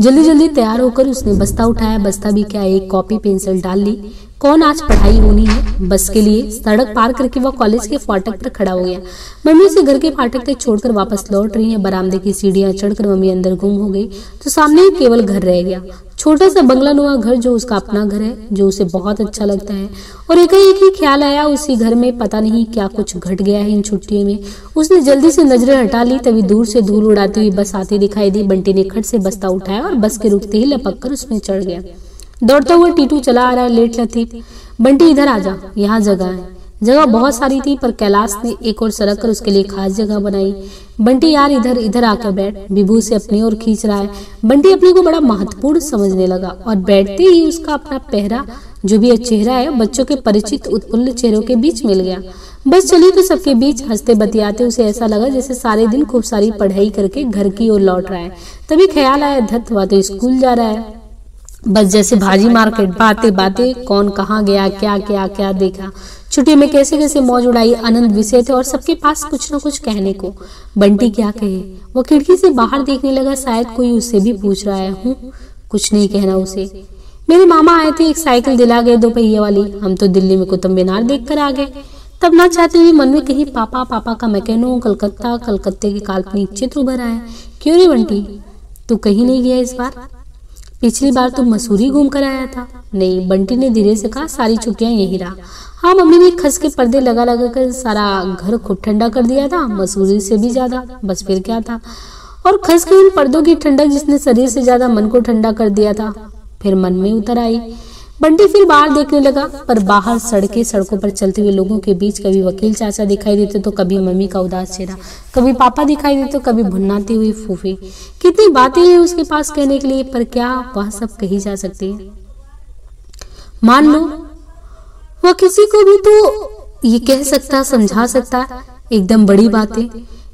जल्दी तैयार होकर उसने बस्ता उठाया। बस्ता भी क्या, एक कॉपी पेंसिल डाल ली। कौन आज पढ़ाई होनी है बस के लिए। सड़क पार करके वह कॉलेज के फाटक पर खड़ा हो गया। मम्मी उसे घर के फाटक तक छोड़कर वापस लौट रही है। बरामदे की सीढ़ियां चढ़कर मम्मी अंदर गुम हो गई तो सामने ही केवल घर रह गया, छोटा सा बंगला नुमा घर, जो उसका अपना घर है, जो उसे बहुत अच्छा लगता है। और एक ही ख्याल आया, उसी घर में पता नहीं क्या कुछ घट गया है इन छुट्टियों में। उसने जल्दी से नजरें हटा ली, तभी दूर से धूल उड़ाती हुई बस आती दिखाई दी। बंटी ने खट से बस्ता उठाया और बस के रुकते ही लपक कर उसमें चढ़ गया। दौड़ता हुआ टीटू चला आ रहा है, लेट लतीफ। बंटी इधर आ जा, यहाँ जगह है। जगह बहुत सारी थी, पर कैलाश ने एक और सरक कर उसके लिए खास जगह बनाई। बंटी यार इधर आकर बैठ, विभू से अपनी ओर खींच रहा है। बंटी अपने को बड़ा महत्वपूर्ण समझने लगा और बैठते ही उसका अपना पहरा, जो भी चेहरा है, बच्चों के परिचित उत्फुल्ल चेहरों के बीच मिल गया। बस चली तो सबके बीच हंसते बतियाते उसे ऐसा लगा जैसे सारे दिन खूब सारी पढ़ाई करके घर की ओर लौट रहा है। तभी ख्याल आया, धत हुआ तो स्कूल जा रहा है। बस जैसे भाजी मार्केट, बातें कौन कहाँ गया, क्या देखा, छुट्टी में कैसे कैसे मौज उड़ाई, आनंद विषय थे और सबके पास कुछ न कुछ कहने को। बंटी क्या कहे, वो खिड़की से बाहर देखने लगा, शायद कोई उससे भी पूछ रहा है। कुछ नहीं कहना उसे। मेरे मामा आए थे, एक साइकिल दिला गए 2 पहिए वाली। हम तो दिल्ली में कुतुब मीनार देख कर आ गए। तब ना चाहते हुए मन में कहीं पापा का मैकेनो, कलकत्ते के काल्पनिक चित्र उभर आए। क्यों रे बंटी, तू कहीं नहीं गया इस बार? पिछली बार तो मसूरी घूम कर आया था। नहीं, बंटी ने धीरे से कहा, सारी छुट्टियां यही रहा। हाँ, मम्मी ने खस के पर्दे लगा कर सारा घर खूब ठंडा कर दिया था, मसूरी से भी ज्यादा। बस फिर क्या था। और खस के उन पर्दों की ठंडक जिसने शरीर से ज्यादा मन को ठंडा कर दिया था फिर मन में उतर आई। बंटी फिर बाहर देखने लगा, पर बाहर सड़कों पर चलते हुए लोगों के बीच कभी वकील चाचा दिखाई देते तो कभी मम्मी का उदास चेहरा, कभी पापा दिखाई देते तो कभी भुन्नाती हुई फूफी। कितनी बातें हैं उसके पास कहने के लिए, पर क्या वह सब कही जा सकती है? मान लो वह किसी को भी तो ये कह सकता, समझा सकता, एकदम बड़ी बातें।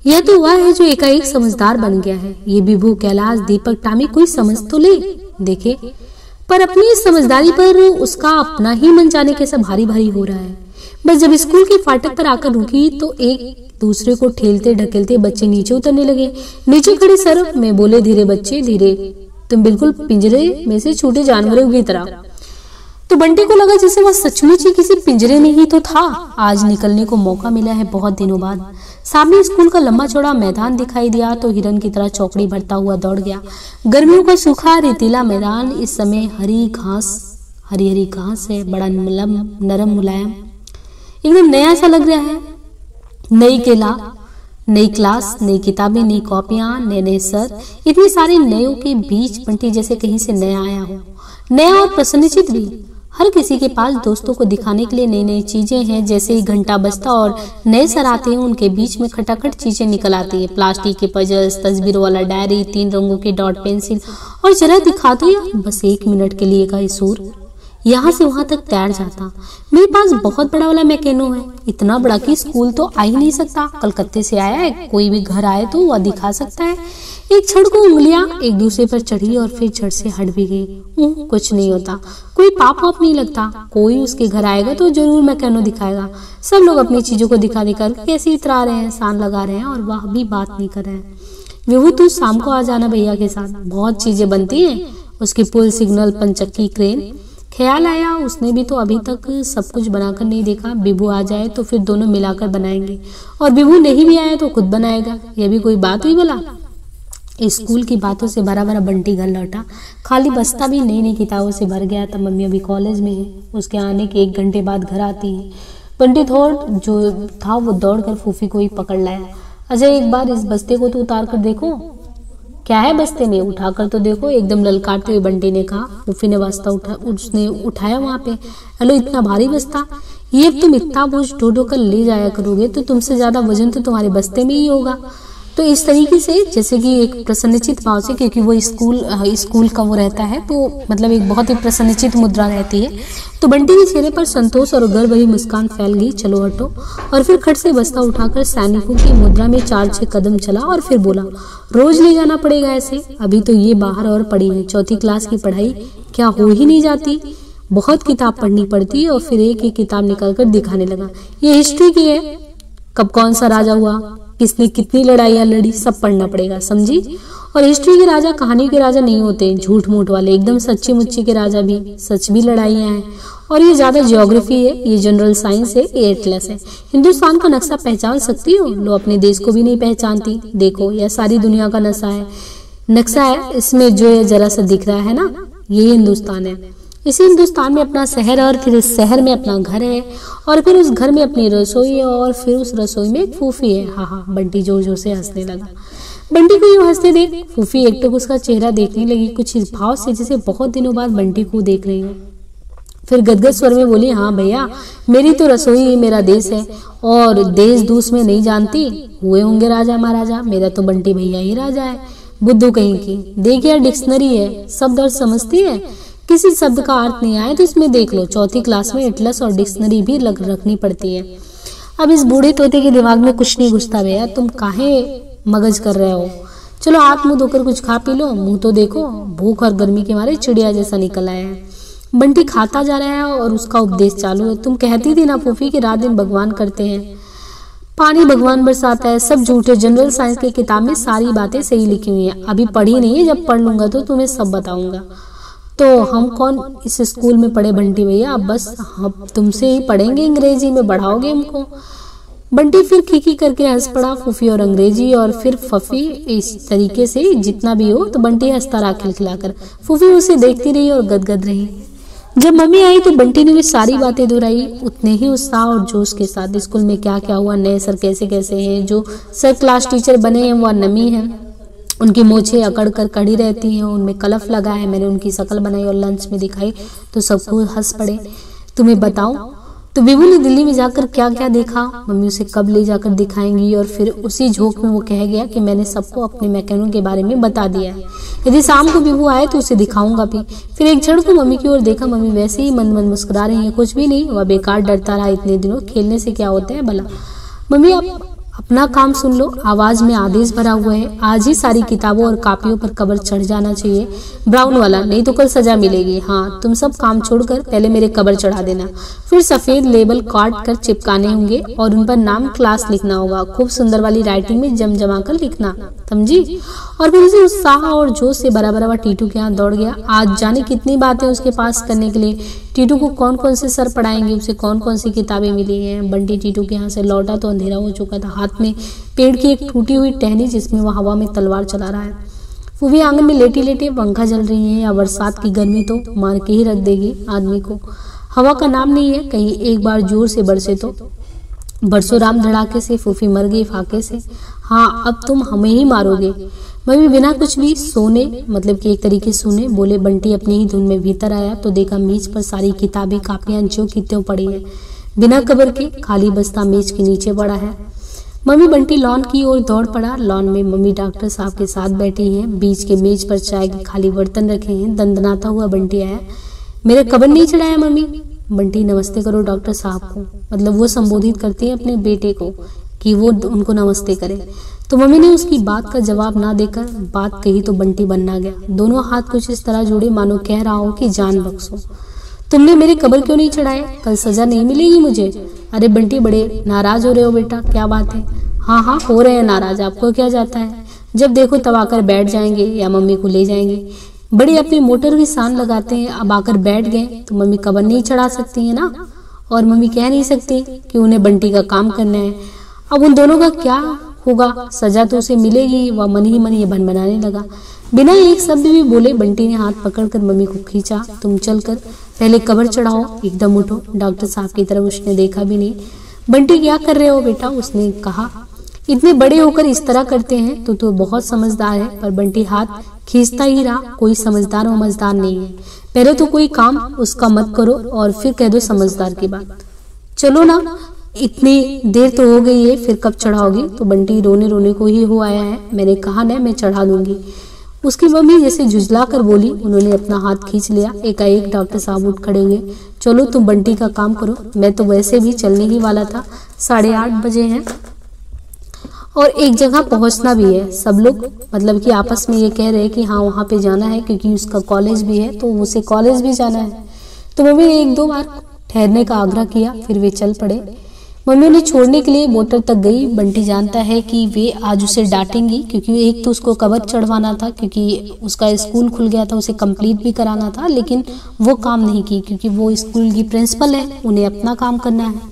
यह तो वह है जो एकाएक समझदार बन गया है। ये विभू, कैलाश, दीपक, टामी कोई समझ तो ले देखे, पर अपनी इस समझदारी पर उसका अपना ही मन जाने कैसा भारी भारी हो रहा है। बस जब स्कूल के फाटक पर आकर रुकी तो एक दूसरे को ठेलते ढकेलते बच्चे नीचे उतरने लगे। नीचे खड़े सर में बोले, धीरे बच्चे धीरे, तुम बिल्कुल पिंजरे में से छूटे जानवरों की तरह। तो बंटी को लगा जैसे वह सचमुच ही किसी पिंजरे में ही तो था। आज निकलने को मौका मिला है बहुत दिनों बाद। सामने स्कूल का लंबा चौड़ा मैदान दिखाई दिया तो हिरन की तरह चौकड़ी भरता हुआ दौड़ गया। गर्मियों का सूखा रेतीला मैदान इस समय हरी हरी घास है, बड़ा नरम मुलायम, एकदम नया सा लग रहा है। नई क्लास, नई किताबें, नई कॉपियां, नए सर, इतने सारे नयों के बीच बंटी जैसे कहीं से नया आया हो, नया और प्रसन्नचित भी। हर किसी के पास दोस्तों को दिखाने के लिए नई नई चीजें हैं। जैसे ही घंटा बजता और नए सर आते हैं उनके बीच में खटाखट चीजें निकल आती है। प्लास्टिक के पजल्स, तस्वीरों वाला डायरी, 3 रंगों के डॉट पेंसिल, और जरा दिखा दो या बस 1 मिनट के लिए का सूर यहाँ से वहां तक तैर जाता। मेरे पास बहुत बड़ा वाला मैकेनो है, इतना बड़ा कि स्कूल तो आ ही नहीं सकता। कलकत्ते से आया है, कोई भी घर आए तो वह दिखा सकता है। एक क्षण को उंगलियां एक दूसरे पर चढ़ी और फिर झट से हट भी गई। कुछ नहीं होता, कोई पाप वाप नहीं लगता। कोई उसके घर आएगा तो जरूर मैकेनो दिखाएगा। सब लोग अपनी चीजों को दिखा दिखाकर कैसे इतरा रहे हैं, सान लगा रहे हैं, और वह भी बात नहीं कर रहे हैं। विभू, तू शाम को आ जाना भैया के साथ, बहुत चीजें बनती हैं। उसकी पुल, सिग्नल, पंचक्की, क्रेन। ख्याल आया उसने भी तो अभी तक सब कुछ बनाकर नहीं देखा। बिभू आ जाए तो फिर दोनों मिलाकर बनाएंगे, और बिभू नहीं भी आया तो खुद बनाएगा। यह भी कोई बात हुई भला? स्कूल की बातों से भरा भरा बंटी घर लौटा। खाली बस्ता भी नई नई किताबों से भर गया था। मम्मी अभी कॉलेज में है, उसके आने के 1 घंटे बाद घर आती है। बंटी जो था वो दौड़कर फूफी को ही पकड़ लाया। अजय, एक बार इस बस्ते को तो उतार कर देखो। क्या है बस्ते में, उठाकर तो देखो, एकदम ललकारते हुए बंटी ने कहा। फूफी ने बस्ता उसने उठाया वहां पे। हेलो, इतना भारी बस्ता, ये तुम इतना बोझ ढो ढो कर ले जाया करोगे तो तुमसे ज्यादा वजन तो तुम्हारे बस्ते में ही होगा। तो इस तरीके से, जैसे कि एक प्रसन्नचित भाव से, क्योंकि वो स्कूल का वो रहता है, तो मतलब एक बहुत ही प्रसन्नचित मुद्रा रहती है। तो बंटी के चेहरे पर संतोष और गर्व भरी मुस्कान फैल गई। चलो हटो। और फिर खट से बस्ता उठाकर सैनिकों की मुद्रा में 4-6 कदम चला और फिर बोला, रोज ले जाना पड़ेगा ऐसे? अभी तो ये बाहर और पड़ी है। 4th क्लास की पढ़ाई क्या हो ही नहीं जाती? बहुत किताब पढ़नी पड़ती है। और फिर एक एक किताब निकाल कर दिखाने लगा। ये हिस्ट्री की है, कब कौन सा राजा हुआ, किसने कितनी लड़ाइयां लड़ी, सब पढ़ना पड़ेगा, समझी? और हिस्ट्री के राजा कहानी के राजा नहीं होते, झूठ मूठ वाले, एकदम सच्ची मुच्ची के राजा भी, सच भी लड़ाइयां हैं। और ये ज्यादा ज्योग्राफी है, ये जनरल साइंस है, ये एटलस है। हिंदुस्तान का नक्शा पहचान सकती हो? लो, अपने देश को भी नहीं पहचानती। देखो, यह सारी दुनिया का नक्शा है। इसमें जो ये जरा सा दिख रहा है ना, ये हिंदुस्तान है। इसी हिंदुस्तान में अपना शहर, और फिर इस शहर में अपना घर है, और फिर उस घर में अपनी रसोई है, और फिर उस रसोई में एक फूफी है। हाँ, बंटी जोर जोर से हंसने लगा। बंटी को यूं हंसते देख फूफी एकटक उसका चेहरा देखने लगी, कुछ इस भाव से जैसे बहुत दिनों बाद बंटी को देख रही हो। फिर गदगद स्वर में बोली, हाँ भैया, मेरी तो रसोई ही मेरा देश है, और देश दूस में नहीं जानती, हुए होंगे राजा महाराजा, मेरा तो बंटी भैया ही राजा है। बुद्धू कहीं की, देख यार, डिक्शनरी है, शब्द अर्थ समझती है। किसी शब्द का अर्थ नहीं आए तो इसमें देख लो। 4th क्लास में एटलस और डिक्शनरी भी रखनी पड़ती है। अब इस बूढ़े तोते के दिमाग में कुछ नहीं घुसता भैया, तुम काहे मगज कर रहे हो? चलो हाथ मुंह धोकर कुछ खा पी लो, मुंह तो देखो, भूख और गर्मी के मारे चिड़िया जैसा निकल आया है। बंटी खाता जा रहा है और उसका उपदेश चालू है। तुम कहती थी ना फूफी कि रात दिन भगवान करते हैं, पानी भगवान बरसाता है, सब झूठे। जनरल साइंस की किताब में सारी बातें सही लिखी हुई हैं। अभी पढ़ी नहीं है, जब पढ़ लूंगा तो तुम्हें सब बताऊंगा। तो हम कौन इस स्कूल में पढ़े बंटी भैया, अब बस हम तुमसे ही पढ़ेंगे, अंग्रेजी में बढ़ाओगे हमको। बंटी फिर खीखी करके हंस पड़ा। फूफी और अंग्रेजी और फिर फफी, इस तरीके से जितना भी हो। तो बंटी हंसता रहा खिलखिलाकर। फूफी उसे देखती रही और गदगद रही। जब मम्मी आई तो बंटी ने भी सारी बातें दोहराई, उतने ही उत्साह और जोश के साथ। स्कूल में क्या क्या हुआ, नए सर कैसे कैसे हैं, जो सर क्लास टीचर बने हैं वह नमी है, उनकी मोछें अकड़ कर कड़ी रहती हैं, उनमें कलफ लगा है। मैंने उनकी शक्ल बनाई और लंच में दिखाई तो सबको हंस पड़े। तुम्हें बताऊं तो विभू ने दिल्ली में जाकर क्या क्या देखा, मम्मी उसे कब ले जाकर दिखाएंगी। और फिर उसी झोंक में वो कह गया कि मैंने सबको अपने मैकेनिक के बारे में बता दिया है, यदि शाम को विभू आए तो उसे दिखाऊंगा भी। फिर एक क्षण को मम्मी की ओर देखा, मम्मी वैसे ही मन मन मुस्कुरा रही है। कुछ भी नहीं, वह बेकार डरता रहा इतने दिनों, खेलने से क्या होता है भला। मम्मी आप अपना काम सुन लो, आवाज में आदेश भरा हुआ है। आज ही सारी किताबों और कापियों पर कवर चढ़ जाना चाहिए, ब्राउन वाला, नहीं तो कल सजा मिलेगी। हाँ, तुम सब काम छोड़कर पहले मेरे कवर चढ़ा देना, फिर सफेद लेबल काट कर चिपकाने होंगे और उन पर नाम क्लास लिखना होगा। खूब सुंदर वाली राइटिंग में जमा कर लिखना, समझी। और फिर उसे उत्साह और जोश से बराबर टीटू के यहाँ दौड़ गया। आज जाने कितनी बातें उसके पास करने के लिए। टीटू को कौन कौन से सर पढ़ाएंगे, उसे कौन कौन सी किताबें मिली हैं। बंटी टीटू के यहाँ से लौटा तो अंधेरा हो चुका था। हाथ में पेड़ की एक टूटी हुई टहनी जिसमें वह हवा में तलवार चला रहा है। वो भी आंगन में लेटे लेटे पंखा चल रही है। या बरसात की गर्मी तो मार के ही रख देगी आदमी को। हवा का नाम नहीं है, कहीं एक बार जोर से बरसे तो। बरसों राम धड़ाके से फूफी मर गई फाके से। हाँ, अब तुम हमें ही मारोगे। मम्मी बिना कुछ भी सोने, मतलब कि एक तरीके सुने बोले। बंटी अपनी ही धुन में भीतर आया तो देखा मेज पर सारी किताबें कापियां जो की त्यों पड़ी है, बिना कबर के। खाली बस्ता मेज के नीचे पड़ा है। मम्मी बंटी लॉन की ओर दौड़ पड़ा। लॉन में मम्मी डॉक्टर साहब के साथ बैठी हैं। बीच के मेज पर चाय के खाली बर्तन रखे हैं। दंदनाता हुआ बंटी आया। मेरे कबर नहीं चढ़ाया मम्मी। बंटी नमस्ते करो डॉक्टर साहब को, मतलब वो संबोधित करती है अपने बेटे को कि वो उनको नमस्ते करे। तो मम्मी ने उसकी बात का जवाब ना देकर बात कही तो बंटी बनना गया। दोनों हाथ कुछ इस तरह जोड़े मानो कह रहा हो कि जान बख्शो। तुमने मेरे कबर क्यों नहीं चढ़ाए, कल सजा नहीं मिलेगी मुझे। अरे बंटी बड़े नाराज हो रहे हो बेटा, क्या बात है। हाँ हाँ हो रहे हैं नाराज, आपको क्या जाता है। जब देखो तब आकर बैठ जाएंगे या मम्मी को ले जाएंगे। बड़े अपनी मोटर की शान लगाते हैं। अब आकर बैठ गए तो मम्मी कबर नहीं चढ़ा सकती है ना। और मम्मी कह नहीं सकती कि उन्हें बंटी का काम करना है। अब उन दोनों का क्या होगा, सजा तो उसे मिलेगी। वह मन ही मन ये बनाने लगा। बिना एक शब्द भी बोले बंटी ने हाथ पकड़कर मम्मी को खींचा। तुम चलकर पहले कबर चढ़ाओ, एकदम उठो। डॉक्टर साहब की तरफ उसने देखा भी नहीं। बंटी क्या कर रहे हो बेटा, उसने कहा। इतने बड़े होकर इस तरह करते हैं तो बहुत समझदार है। पर बंटी हाथ खींचता ही रहा। कोई समझदार नहीं है। पहले तो कोई काम उसका मत करो और फिर कह दो समझदार की बात। चलो ना, इतनी देर तो हो गई है, फिर कब चढ़ाओगी। तो बंटी रोने रोने को ही हो आया है। मैंने कहा ना मैं चढ़ा दूंगी। उसकी मम्मी जैसे झुझला कर बोली। उन्होंने अपना हाथ खींच लिया। एकाएक डॉक्टर साहब उठ खड़े हुए। चलो तुम बंटी का काम करो, मैं तो वैसे भी चलने ही वाला था। 8:30 बजे हैं और एक जगह पहुंचना भी है। सब लोग मतलब कि आपस में ये कह रहे हैं कि हाँ वहां पे जाना है क्योंकि उसका कॉलेज भी है, तो उसे कॉलेज भी जाना है। तो मम्मी ने 1-2 बार ठहरने का आग्रह किया, फिर वे चल पड़े। मम्मी उन्हें छोड़ने के लिए मोटर तक गई। बंटी जानता है कि वे आज उसे डांटेंगी क्योंकि एक तो उसको कवर चढ़वाना था, क्योंकि उसका स्कूल खुल गया था, उसे कंप्लीट भी कराना था, लेकिन वो काम नहीं की क्योंकि वो स्कूल की प्रिंसिपल है, उन्हें अपना काम करना है।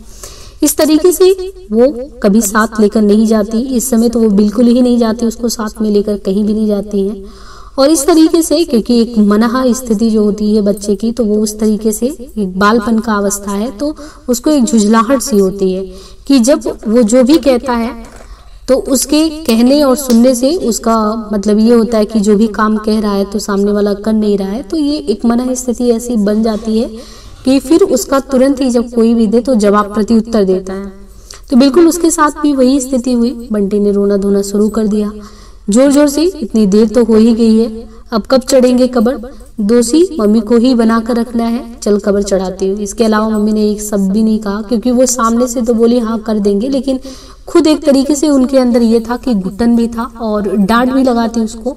इस तरीके से वो कभी साथ लेकर नहीं जाती। इस समय तो वो बिल्कुल ही नहीं जाती, उसको साथ में लेकर कहीं भी नहीं जाती है। और इस तरीके से क्योंकि एक मनहा स्थिति जो होती है बच्चे की, तो वो उस तरीके से एक बालपन का अवस्था है, तो उसको एक झुंझलाहट सी होती है कि जब वो जो भी कहता है तो उसके कहने और सुनने से उसका मतलब ये होता है कि जो भी काम कह रहा है तो सामने वाला कर नहीं रहा है। तो ये एक मनहा स्थिति ऐसी बन जाती है कि फिर उसका तुरंत ही जब कोई भी दे तो जवाब प्रत्युत्तर देता है। तो बिल्कुल उसके साथ भी वही स्थिति हुई। बंटी ने रोना धोना शुरू कर दिया जोर जोर से। इतनी देर तो हो ही गई है, अब कब चढ़ेंगे कबर। दोषी मम्मी को ही बना कर रखना है, चल कबर चढ़ाती हूँ। इसके अलावा मम्मी ने एक शब्द भी नहीं कहा क्योंकि वो सामने से तो बोली हाँ कर देंगे, लेकिन खुद एक तरीके से उनके अंदर ये था कि घुटन भी था और डांट भी लगाती उसको।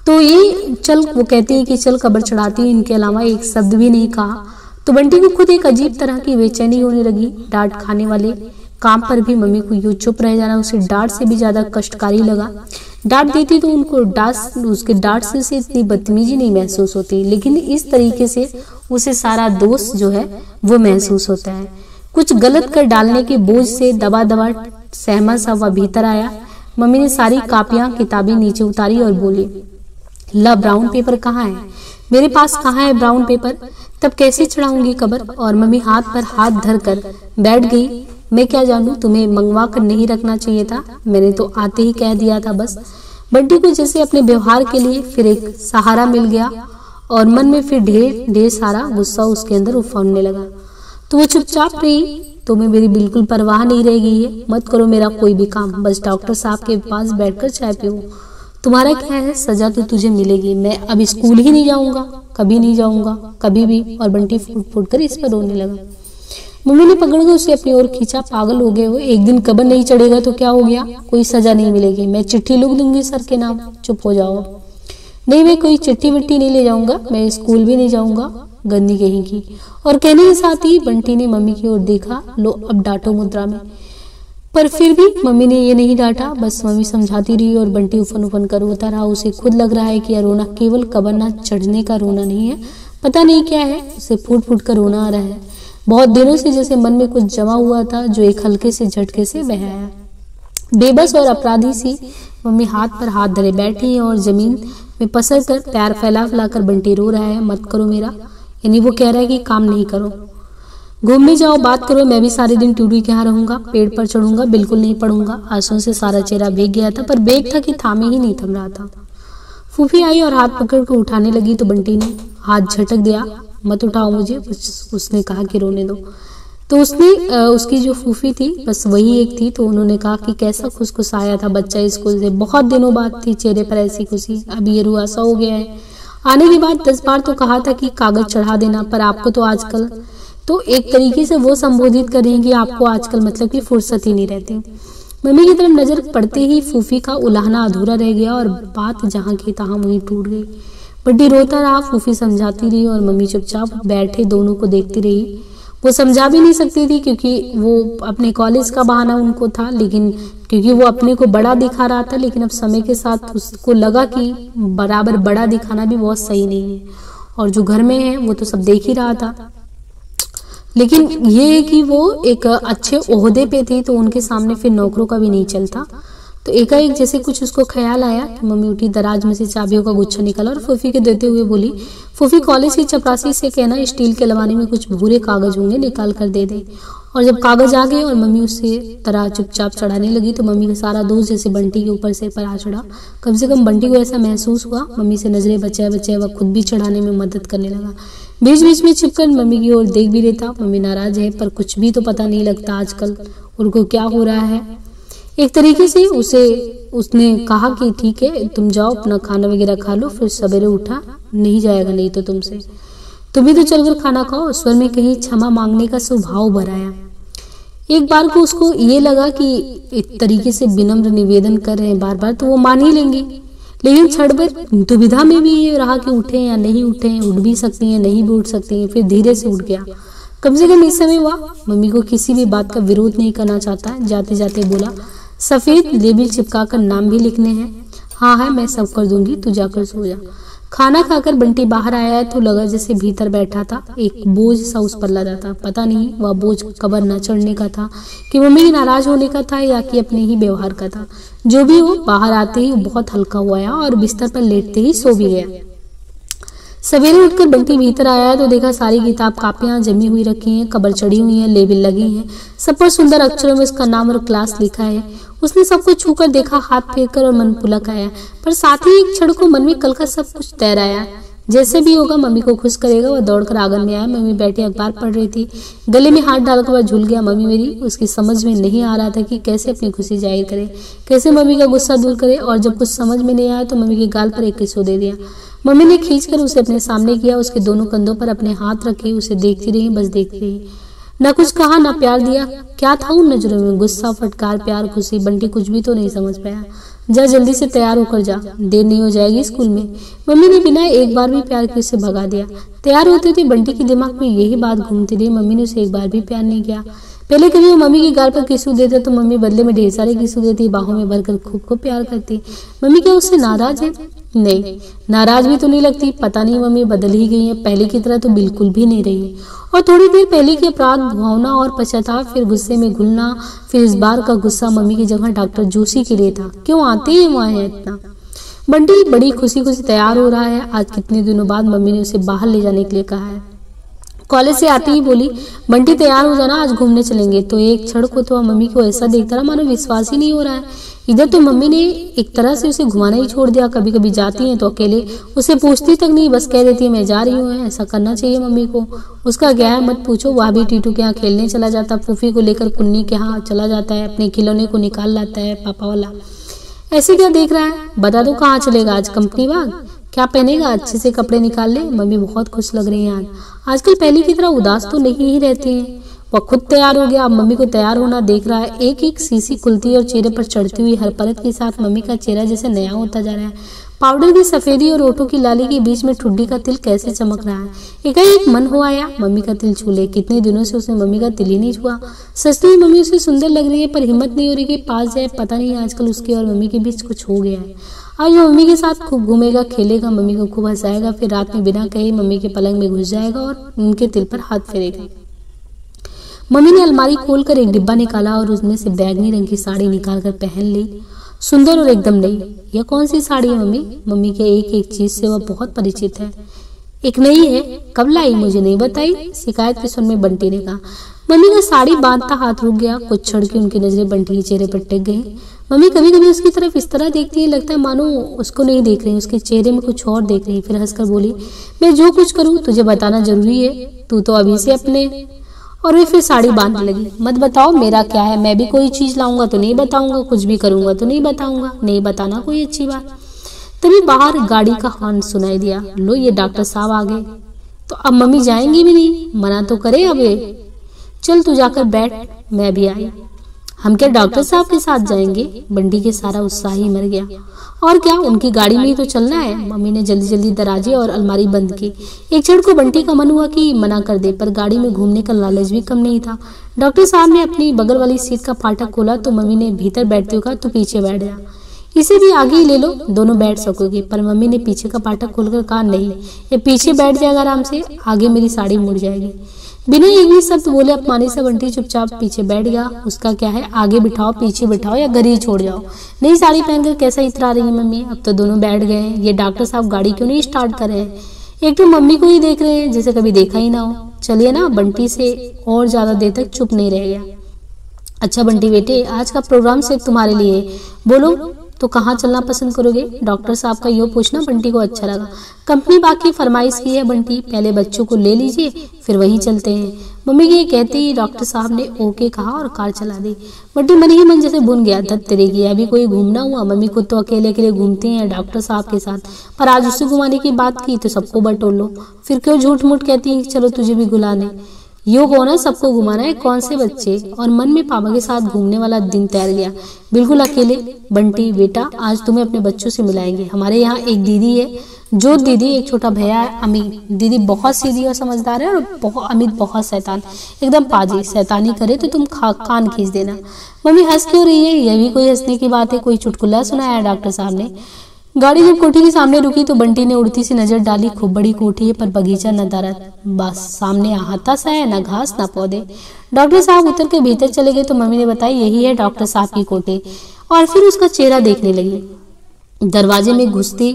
तो ये चल, वो कहती है कि चल कबर चढ़ाती हूँ, इनके अलावा एक शब्द भी नहीं कहा। तो बंटी को खुद एक अजीब तरह की बेचैनी होने लगी। डांट खाने वाले काम पर भी मम्मी को यूं चुप रह जाना उसे डांट से भी ज्यादा कष्टकारी लगा। डांट देती तो उनको उसके डांट से उसे इतनी बदतमीजी नहीं महसूस होती, लेकिन इस तरीके से उसे सारा दोष जो है वो महसूस होता है। कुछ गलत कर डालने के बोझ से दबा दबा सहमा सा वह भीतर आया। मम्मी ने सारी कापियां किताबें नीचे उतारी और बोली, ला ब्राउन पेपर कहाँ है। मेरे पास कहाँ है ब्राउन पेपर, तब कैसे चढ़ाऊंगी कबर। और मम्मी हाथ पर हाथ धर कर बैठ गई। मैं क्या जानूं, तुम्हें मंगवा कर नहीं रखना चाहिए था, मैंने तो आते ही कह दिया था बस। बंटी को जैसे अपने व्यवहार के लिए फिर एक सहारा मिल गया और मन में फिर ढेर सारा गुस्सा उसके अंदर उफानने लगा। तो वो चुपचाप रही। तुम्हें मेरी बिल्कुल परवाह नहीं रह गई है, मत करो मेरा कोई भी काम, बस डॉक्टर साहब के पास बैठकर चाय पियो। तुम्हारा क्या है, सजा तो तुझे मिलेगी। मैं अब स्कूल ही नहीं जाऊंगा, कभी नहीं जाऊंगा, कभी भी। और बंटी फूट फूट कर इस पर रोने लगा। मम्मी ने पकड़कर उसे अपनी ओर खींचा। पागल हो गए हो, एक दिन कबर नहीं चढ़ेगा तो क्या हो गया, कोई सजा नहीं मिलेगी। मैं चिट्ठी लिख दूंगी सर के नाम। चुप हो जाओ। नहीं, मैं कोई चिट्ठी विट्ठी नहीं ले जाऊंगा, मैं स्कूल भी नहीं जाऊंगा, गंदी कहेगी। और कहने के साथ ही बंटी ने मम्मी की ओर देखा। लो अब डांटो मुद्रा में। पर फिर भी मम्मी ने ये नहीं डांटा, बस मम्मी समझाती रही और बंटी उफन उफन कर रोता रहा। उसे खुद लग रहा है कि यह रोना केवल कबर न चढ़ने का रोना नहीं है, पता नहीं क्या है, उसे फूट फूट कर रोना आ रहा है। बहुत दिनों से जैसे मन में कुछ जमा हुआ था जो एक हल्के से झटके से बह आया। बेबस और अपराधी सी मम्मी हाथ पर हाथ धरे बैठी है और जमीन में पसर कर पैर फैला फैलाकर बंटी रो रहा है, मत करो मेरा। यानी वो कह रहा है कि काम नहीं करो, घूमने जाओ, बात करो, मैं भी सारे दिन टूडी के यहाँ रहूंगा, पेड़ पर चढ़ूंगा, बिल्कुल नहीं पढ़ूंगा। आंसुओं से सारा चेहरा भीग गया था, पर बेग था कि थामे ही नहीं थम रहा था। फूफी आई और हाथ पकड़ कर उठाने लगी तो बंटी ने हाथ झटक दिया। मत उठाओ मुझे, उसने कहा कि रोने दो। तो उसकी जो फूफी थी बस वही एक थी। तो उन्होंने कहा कि कैसा खुश आया था बच्चा स्कूल से, बहुत दिनों बाद थी चेहरे पर ऐसी खुशी, अभी ये रुआसा हो गया है। आने के बाद 10 बार तो कहा था कि कागज चढ़ा देना, पर आपको तो आजकल, तो एक तरीके से वो संबोधित कर रही हैं कि आपको आजकल मतलब कि फुर्सत ही नहीं रहती। मम्मी की तरफ नजर पड़ते ही फूफी का उलाहना अधूरा रह गया और बात जहां की तहां वहीं टूट गई। बड्डी रोता रहा, फूफी समझाती रही और मम्मी चुपचाप बैठे दोनों को देखती रही। वो समझा भी नहीं सकती थी क्योंकि वो अपने कॉलेज का बहाना उनको था, लेकिन क्योंकि वो अपने को बड़ा दिखा रहा था, लेकिन अब समय के साथ उसको लगा कि बराबर बड़ा दिखाना भी बहुत सही नहीं है। और जो घर में है वो तो सब देख ही रहा था, लेकिन ये है कि वो एक अच्छे ओहदे पे थे तो उनके सामने फिर नौकरों का भी नहीं चलता। तो एकाएक जैसे कुछ उसको ख्याल आया कि मम्मी उठी, दराज में से चाबियों का गुच्छा निकाला और फूफी के देते हुए बोली, फूफी कॉलेज की चपरासी से कहना स्टील के लवानी में कुछ भूरे कागज होंगे, निकाल कर दे दे। और जब कागज आ गए और मम्मी उससे तरह चुपचाप चढ़ाने लगी तो मम्मी का सारा दोष जैसे बंटी के ऊपर से पर आ चढ़ा। कम से कम बंटी को ऐसा महसूस हुआ। मम्मी से नजरें बचाए बचाए वह खुद भी चढ़ाने में मदद करने लगा। बीच बीच में छिपकर मम्मी की ओर देख भी रहता। मम्मी नाराज है पर कुछ भी तो पता नहीं लगता आजकल उनको क्या हो रहा है। एक तरीके से उसने कहा कि ठीक है तुम जाओ अपना खाना वगैरह खा लो, फिर सवेरे उठा नहीं जाएगा नहीं तो तुमसे, तुम भी तो चलकर खाना खाओ। स्वर में कहीं क्षमा मांगने का स्वभाव भर आया। एक बार को उसको ये लगा कि एक तरीके से विनम्र निवेदन कर रहे हैं बार बार तो वो मान ही लेंगी, लेकिन क्षण भर दुविधा में भी ये रहा कि उठे या नहीं उठे, उठ भी सकती हैं नहीं भी उठ सकती हैं। फिर धीरे से उठ गया। कम से कम इस समय वह मम्मी को किसी भी बात का विरोध नहीं करना चाहता। जाते जाते बोला, सफेद लेबिल चिपकाकर नाम भी लिखने हैं। हाँ है, मैं सब कर दूंगी, तू जाकर सो जा। खाना खाकर बंटी बाहर आया तो लगा जैसे भीतर बैठा था एक बोझ सा उस पर लदा था। पता नहीं वह बोझ कबर न चढ़ने का था कि मम्मी के नाराज होने का था या कि अपने ही व्यवहार का था। जो भी हो, बाहर आते ही बहुत हल्का हुआ और बिस्तर पर लेटते ही सो भी गया। सवेरे उठकर बंटी भीतर आया तो देखा सारी किताब कापियां जमी हुई रखी हैं, कबर चढ़ी हुई है, लेबल लगी हैं, सब पर सुंदर अक्षरों में उसका नाम और क्लास लिखा है। उसने सब कुछ छूकर देखा, हाथ फेरकर और मन पुलक आया, पर साथ ही एक क्षण को मन में कल का सब कुछ तैर आया। जैसे भी होगा मम्मी को खुश करेगा। वह दौड़कर आंगन में आया। मम्मी बैठी अखबार पढ़ रही थी। गले में हाथ डालकर वह झूल गया। मम्मी मेरी, उसकी समझ में नहीं आ रहा था कि कैसे अपनी खुशी जाहिर करे, कैसे मम्मी का गुस्सा दूर करे। और जब कुछ समझ में नहीं आया तो मम्मी के गाल पर एक किस्सो दे दिया। मम्मी ने खींचकर उसे अपने सामने किया, उसके दोनों कंधों पर अपने हाथ रखे, उसे देखती रही, बस देखती रही। न कुछ कहा न प्यार दिया। क्या था उन नजरों में? गुस्सा, फटकार, प्यार, खुशी। बंटी कुछ भी तो नहीं समझ पाया। जा जल्दी से तैयार होकर जा, देर नहीं हो जाएगी स्कूल में। मम्मी ने बिना एक बार भी प्यार के उसे भगा दिया। तैयार होते थे बंटी के दिमाग में यही बात घूमती रही। मम्मी ने उसे एक बार भी प्यार नहीं किया। पहले कभी वो मम्मी के गाल पर किस्सू देता तो मम्मी बदले में ढेर सारे किस्सू देती, बाहों में भरकर खूब प्यार करती। मम्मी क्या उससे नाराज है? नहीं, नाराज भी तो नहीं लगती। पता नहीं मम्मी बदल ही गई है, पहले की तरह तो बिल्कुल भी नहीं रही। और थोड़ी देर पहले के अपराध भावना और पश्चाताप, फिर गुस्से में घुलना, फिर इस बार का गुस्सा मम्मी की जगह डॉक्टर जोशी के लिए था। क्यों आते हैं वहां है इतना? बंटी बड़ी खुशी खुशी तैयार हो रहा है। आज कितने दिनों बाद मम्मी ने उसे बाहर ले जाने के लिए कहा है। कॉलेज से आती ही बोली, बंटी तैयार हो जाना, आज घूमने चलेंगे। तो एक क्षण को तो मम्मी को ऐसा देखता रहा मानो विश्वास ही नहीं हो रहा है। इधर तो मम्मी ने एक तरह से उसे घुमाना ही छोड़ दिया। कभी कभी जाती है तो अकेले उसे पूछती तक नहीं, बस कह देती है मैं जा रही हूँ। ऐसा करना चाहिए मम्मी को। उसका क्या है मत पूछो, वह भी टीटू के यहाँ खेलने चला जाता, फूफी को लेकर कुन्नी के यहाँ चला जाता है, अपने खिलौने को निकाल लाता है पापा वाला। ऐसे क्या देख रहा है, बता दो कहाँ चलेगा आज, कंपनी बाग? क्या पहनेगा, अच्छे से कपड़े निकाल ले। मम्मी बहुत खुश लग रही है आज, आजकल पहले की तरह उदास तो नहीं ही रहती है। वह खुद तैयार हो गया, अब मम्मी को तैयार होना देख रहा है। एक एक सीसी खुलती और चेहरे पर चढ़ती हुई हर परत के साथ मम्मी का चेहरा जैसे नया होता जा रहा है। पाउडर की सफेदी और ओठों की लाली के बीच में ठुड्डी का तिल कैसे चमक रहा है। एकाएक मन हो आया मम्मी का तिल छू ले। कितने दिनों से उसने मम्मी का तिल ही नहीं छुआ। सच में मम्मी उसे सुंदर लग रही है, पर हिम्मत नहीं हो रही कि पास जाए। पता नहीं आजकल उसके और मम्मी के बीच कुछ हो गया है। आज वो मम्मी के साथ खूब घूमेगा, खेलेगा, मम्मी को खूब हंसाएगा, फिर रात में बिना कहे मम्मी के पलंग में घुस जाएगा और उनके तिल पर हाथ फेरेगा। मम्मी ने अलमारी खोलकर एक डिब्बा निकाला और उसमें से बैगनी रंग की साड़ी निकालकर पहन ली। सुंदर और एकदम नई। यह कौन सी साड़ी है मम्मी? मम्मी के एक एक चीज से वह बहुत परिचित है। एक नई है, कब लाई, मुझे नहीं बताई? शिकायत के सुर में बंटी ने कहा। मम्मी का साड़ी बांधता हाथ रुक गया। कुछ क्षण की उनकी नजरें बंटी के चेहरे पर टिक गई। मम्मी कभी कभी उसकी तरफ इस तरह देखती है, लगता है मानो उसको नहीं देख रही, उसके चेहरे में कुछ और देख रही। फिर हंसकर बोली, मैं जो कुछ करूँ तुझे बताना जरूरी है, तू तो अभी से अपने। और वे फिर साड़ी बांधने लगी। मत बताओ मेरा क्या है, मैं भी कोई चीज लाऊंगा तो नहीं बताऊंगा, कुछ भी करूंगा तो नहीं बताऊंगा, नहीं बताना कोई अच्छी बात। तभी बाहर गाड़ी का हॉर्न सुनाई दिया। लो ये डॉक्टर साहब आ गए। तो अब मम्मी जाएंगी भी नहीं, मना तो करे अब ये। चल तू जाकर बैठ, मैं भी आई। हम क्या डॉक्टर साहब के साथ जाएंगे? बंटी के सारा उत्साह ही मर गया। और क्या, उनकी गाड़ी में ही तो चलना है। मम्मी ने जल्दी जल्दी दराजे और अलमारी बंद की। एक क्षण को बंटी का मन हुआ कि मना कर दे, पर गाड़ी में घूमने का लालच भी कम नहीं था। डॉक्टर साहब ने अपनी बगल वाली सीट का फाटक खोला तो मम्मी ने भीतर बैठते हुए कहा, तू पीछे बैठ जा, इसे भी आगे ही ले लो, दोनों बैठ सकोगे। पर मम्मी ने पीछे का फाटक खोलकर कहा, नहीं, ये पीछे बैठ जाएगा आराम से, आगे मेरी साड़ी मुड़ जाएगी। बिना एक भी शब्द बोले अपमानी से बंटी चुपचाप पीछे बैठ गया। उसका क्या है, आगे बिठाओ, पीछे बिठाओ या घर ही छोड़ जाओ। नई साड़ी पहनकर कैसा इतरा रही है मम्मी। अब तो दोनों बैठ गए हैं। ये डॉक्टर साहब गाड़ी क्यों नहीं स्टार्ट कर रहे हैं? एक तो मम्मी को ही देख रहे हैं जैसे कभी देखा ही ना हो। चलिए ना। बंटी से और ज्यादा देर तक चुप नहीं रह गया। अच्छा बंटी बेटे, आज का प्रोग्राम सिर्फ तुम्हारे लिए, बोलो तो कहाँ चलना पसंद करोगे? डॉक्टर साहब का यो पूछना बंटी को अच्छा लगा। कंपनी बाकी फरमाइश की है बंटी, पहले बच्चों को ले लीजिए फिर वहीं चलते हैं। मम्मी के कहते ही डॉक्टर साहब ने ओके कहा और कार चला दी। बंटी मन ही मन जैसे बुन गया, धत तेरे की अभी कोई घूमना हुआ। मम्मी खुद तो अकेले अकेले घूमती हैं डॉक्टर साहब के साथ, पर आज उसे घुमाने की बात की तो सबको बटोर लो। फिर क्यों झूठ मूठ कहती है चलो तुझे भी घुलाने। यो हो ना, सबको घुमाना है, कौन से बच्चे। और मन में पापा के साथ घूमने वाला दिन तैर गया, बिल्कुल अकेले। बंटी बेटा, आज तुम्हें अपने बच्चों से मिलाएंगे। हमारे यहाँ एक दीदी है, जो दीदी, एक छोटा भैया है अमित। दीदी बहुत सीधी और समझदार है और अमित बहुत शैतान, एकदम पाजी। शैतानी करे तो तुम कान खींच देना। मम्मी हंस क्यों रही है? यह भी कोई हंसने की बात है? कोई चुटकुला सुनाया डॉक्टर साहब ने? गाड़ी जब कोठी के सामने रुकी तो बंटी ने उड़ती सी नजर डाली। खूब बड़ी कोठी है पर बगीचा नदारत, बस सामने हाथा सा है, न घास न पौधे। डॉक्टर साहब उतर के भीतर चले गए तो मम्मी ने बताया यही है डॉक्टर साहब की कोठी, और फिर उसका चेहरा देखने लगी। दरवाजे में घुसते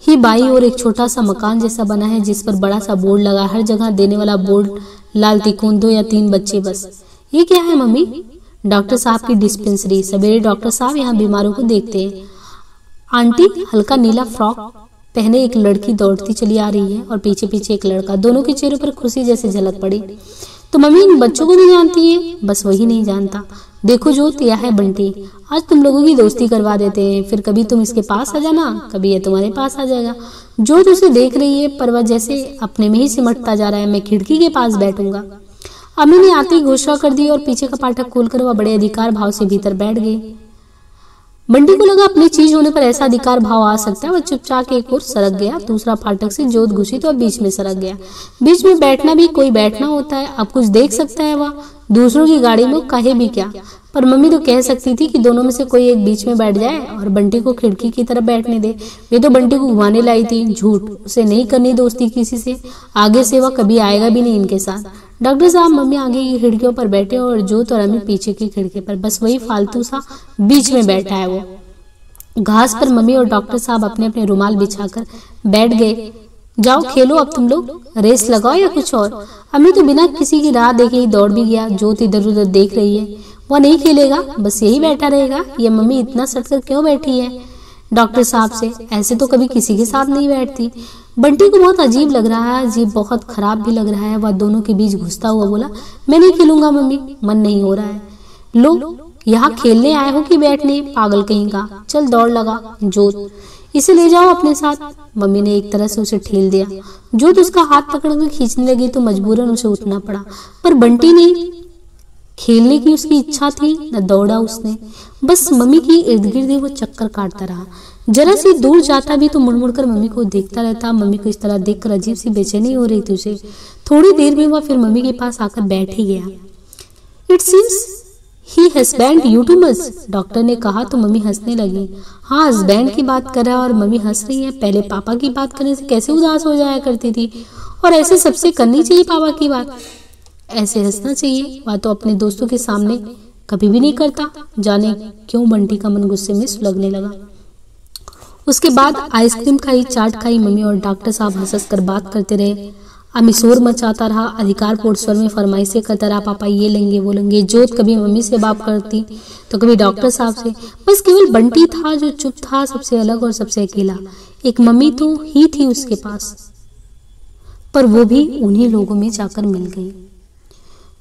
ही बाई और एक छोटा सा मकान जैसा बना है जिस पर बड़ा सा बोर्ड लगा, हर जगह देने वाला बोर्ड लाल तिकोन, 2 या 3 बच्चे बस। ये क्या है मम्मी? डॉक्टर साहब की डिस्पेंसरी। सवेरे डॉक्टर साहब यहाँ बीमारों को देखते हैं। आंटी हल्का नीला फ्रॉक पहने एक लड़की दौड़ती चली आ रही है और पीछे पीछे एक लड़का। दोनों के चेहरों पर खुशी जैसे झलक पड़ी। तो मम्मी इन बच्चों को नहीं जानती है? बस वही नहीं जानता। देखो जो यह है बंटी, आज तुम लोगों की दोस्ती करवा देते हैं, फिर कभी तुम इसके पास आ जाना, कभी ये तुम्हारे पास आ जाएगा। जो तुझे देख रही है पर वह जैसे अपने में ही सिमटता जा रहा है। मैं खिड़की के पास बैठूंगा। अम्मी ने आते ही घोषणा कर दी और पीछे का फाटक खोलकर वह बड़े अधिकार भाव से भीतर बैठ गई। बंटी को लगा अपनी चीज होने पर ऐसा अधिकार भाव आ सकता है। वह चुपचाप एक ओर सरक गया, दूसरा फाटक से जोत घुसी तो अब बीच में सरक गया। बीच में बैठना भी कोई बैठना होता है। अब कुछ देख सकता है वह, दूसरों की गाड़ी में कहे भी क्या। पर मम्मी तो कह सकती थी कि दोनों में से कोई एक बीच में बैठ जाए और बंटी को खिड़की की तरफ बैठने दे। वे तो बंटी को घुमाने लाई थी। झूठ, उसे नहीं करनी दोस्ती किसी से, आगे से वह कभी आएगा भी नहीं इनके साथ। डॉक्टर साहब मम्मी आगे की खिड़कियों पर बैठे और जोत और अम्मी पीछे की खिड़की पर, बस वही फालतू सा बीच में बैठा है। वो घास पर मम्मी और डॉक्टर साहब अपने अपने रुमाल बिछाकर बैठ गए। जाओ खेलो, अब तुम लोग रेस लगाओ या कुछ और। अम्मी तो बिना किसी की राह देखे ही दौड़ भी गया। ज्योत इधर उधर देख रही है, वह नहीं खेलेगा, बस यही बैठा रहेगा। ये मम्मी इतना सटकर क्यों बैठी है डॉक्टर साहब से, ऐसे तो कभी किसी के साथ नहीं बैठती। बंटी को बहुत अजीब लग रहा है, अजीब बहुत खराब भी लग रहा है। वह दोनों के बीच घुसता हुआ बोला, मैं नहीं खेलूंगा मम्मी, मन नहीं हो रहा है। लो, यहाँ खेलने आए हो कि बैठने, पागल कहीं का। चल दौड़ लगा जोत, इसे ले जाओ अपने साथ। मम्मी ने एक तरह से उसे ठेल दिया। जोत उसका हाथ पकड़कर खींचने लगी तो मजबूरन उसे उठना पड़ा। पर बंटी ने खेलने की उसकी इच्छा थी, न दौड़ा उसने, बस मम्मी की इर्द गिर्द वो चक्कर काटता रहा। जरा सी दूर जाता भी तो मुड़ मुड़ कर मम्मी को देखता रहता। मम्मी को इस तरह देखकर अजीब सी बेचैनी हो रही थी उसे। थोड़ी देर में वह फिर मम्मी के पास आकर बैठ ही गया। It seems he husband you too much, doctor ने कहा तो मम्मी हंसने लगी। हाँ, हस्बैंड की बात कर रहा है और मम्मी हंस रही है। पहले पापा की बात करने से कैसे उदास हो जाया करती थी, और ऐसे सबसे करनी चाहिए पापा की बात, ऐसे हंसना चाहिए। वह तो अपने दोस्तों के सामने कभी भी नहीं करता। जाने क्यों बंटी का मन गुस्से में सुलगने लगा। उसके बाद आइसक्रीम खाई, चाट खाई। मम्मी और डॉक्टर साहब हंस कर बात करते रहे। अम्मी शोर मचाता रहा, अधिकारपूर्ण स्वर में फरमाइशें करता रहा, पापा ये लेंगे वो लेंगे। जोत कभी मम्मी से बात करती तो कभी डॉक्टर साहब से। बस केवल बंटी था जो चुप था, सबसे अलग और सबसे अकेला। एक मम्मी तो ही थी उसके पास, पर वो भी उन्हीं लोगों में जाकर मिल गई।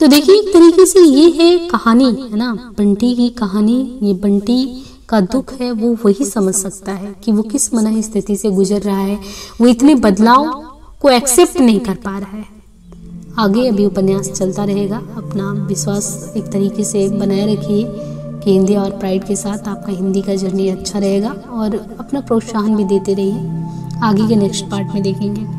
तो देखिए, एक तरीके से ये है कहानी, है ना, बंटी की कहानी। ये बंटी का दुख है, वो वही समझ सकता है कि वो किस मन स्थिति से गुजर रहा है। वो इतने बदलाव को एक्सेप्ट नहीं कर पा रहा है। आगे अभी उपन्यास चलता रहेगा। अपना विश्वास एक तरीके से बनाए रखिए कि हिंदी और प्राइड के साथ आपका हिंदी का जर्नी अच्छा रहेगा, और अपना प्रोत्साहन भी देते रहिए। आगे के नेक्स्ट पार्ट में देखेंगे।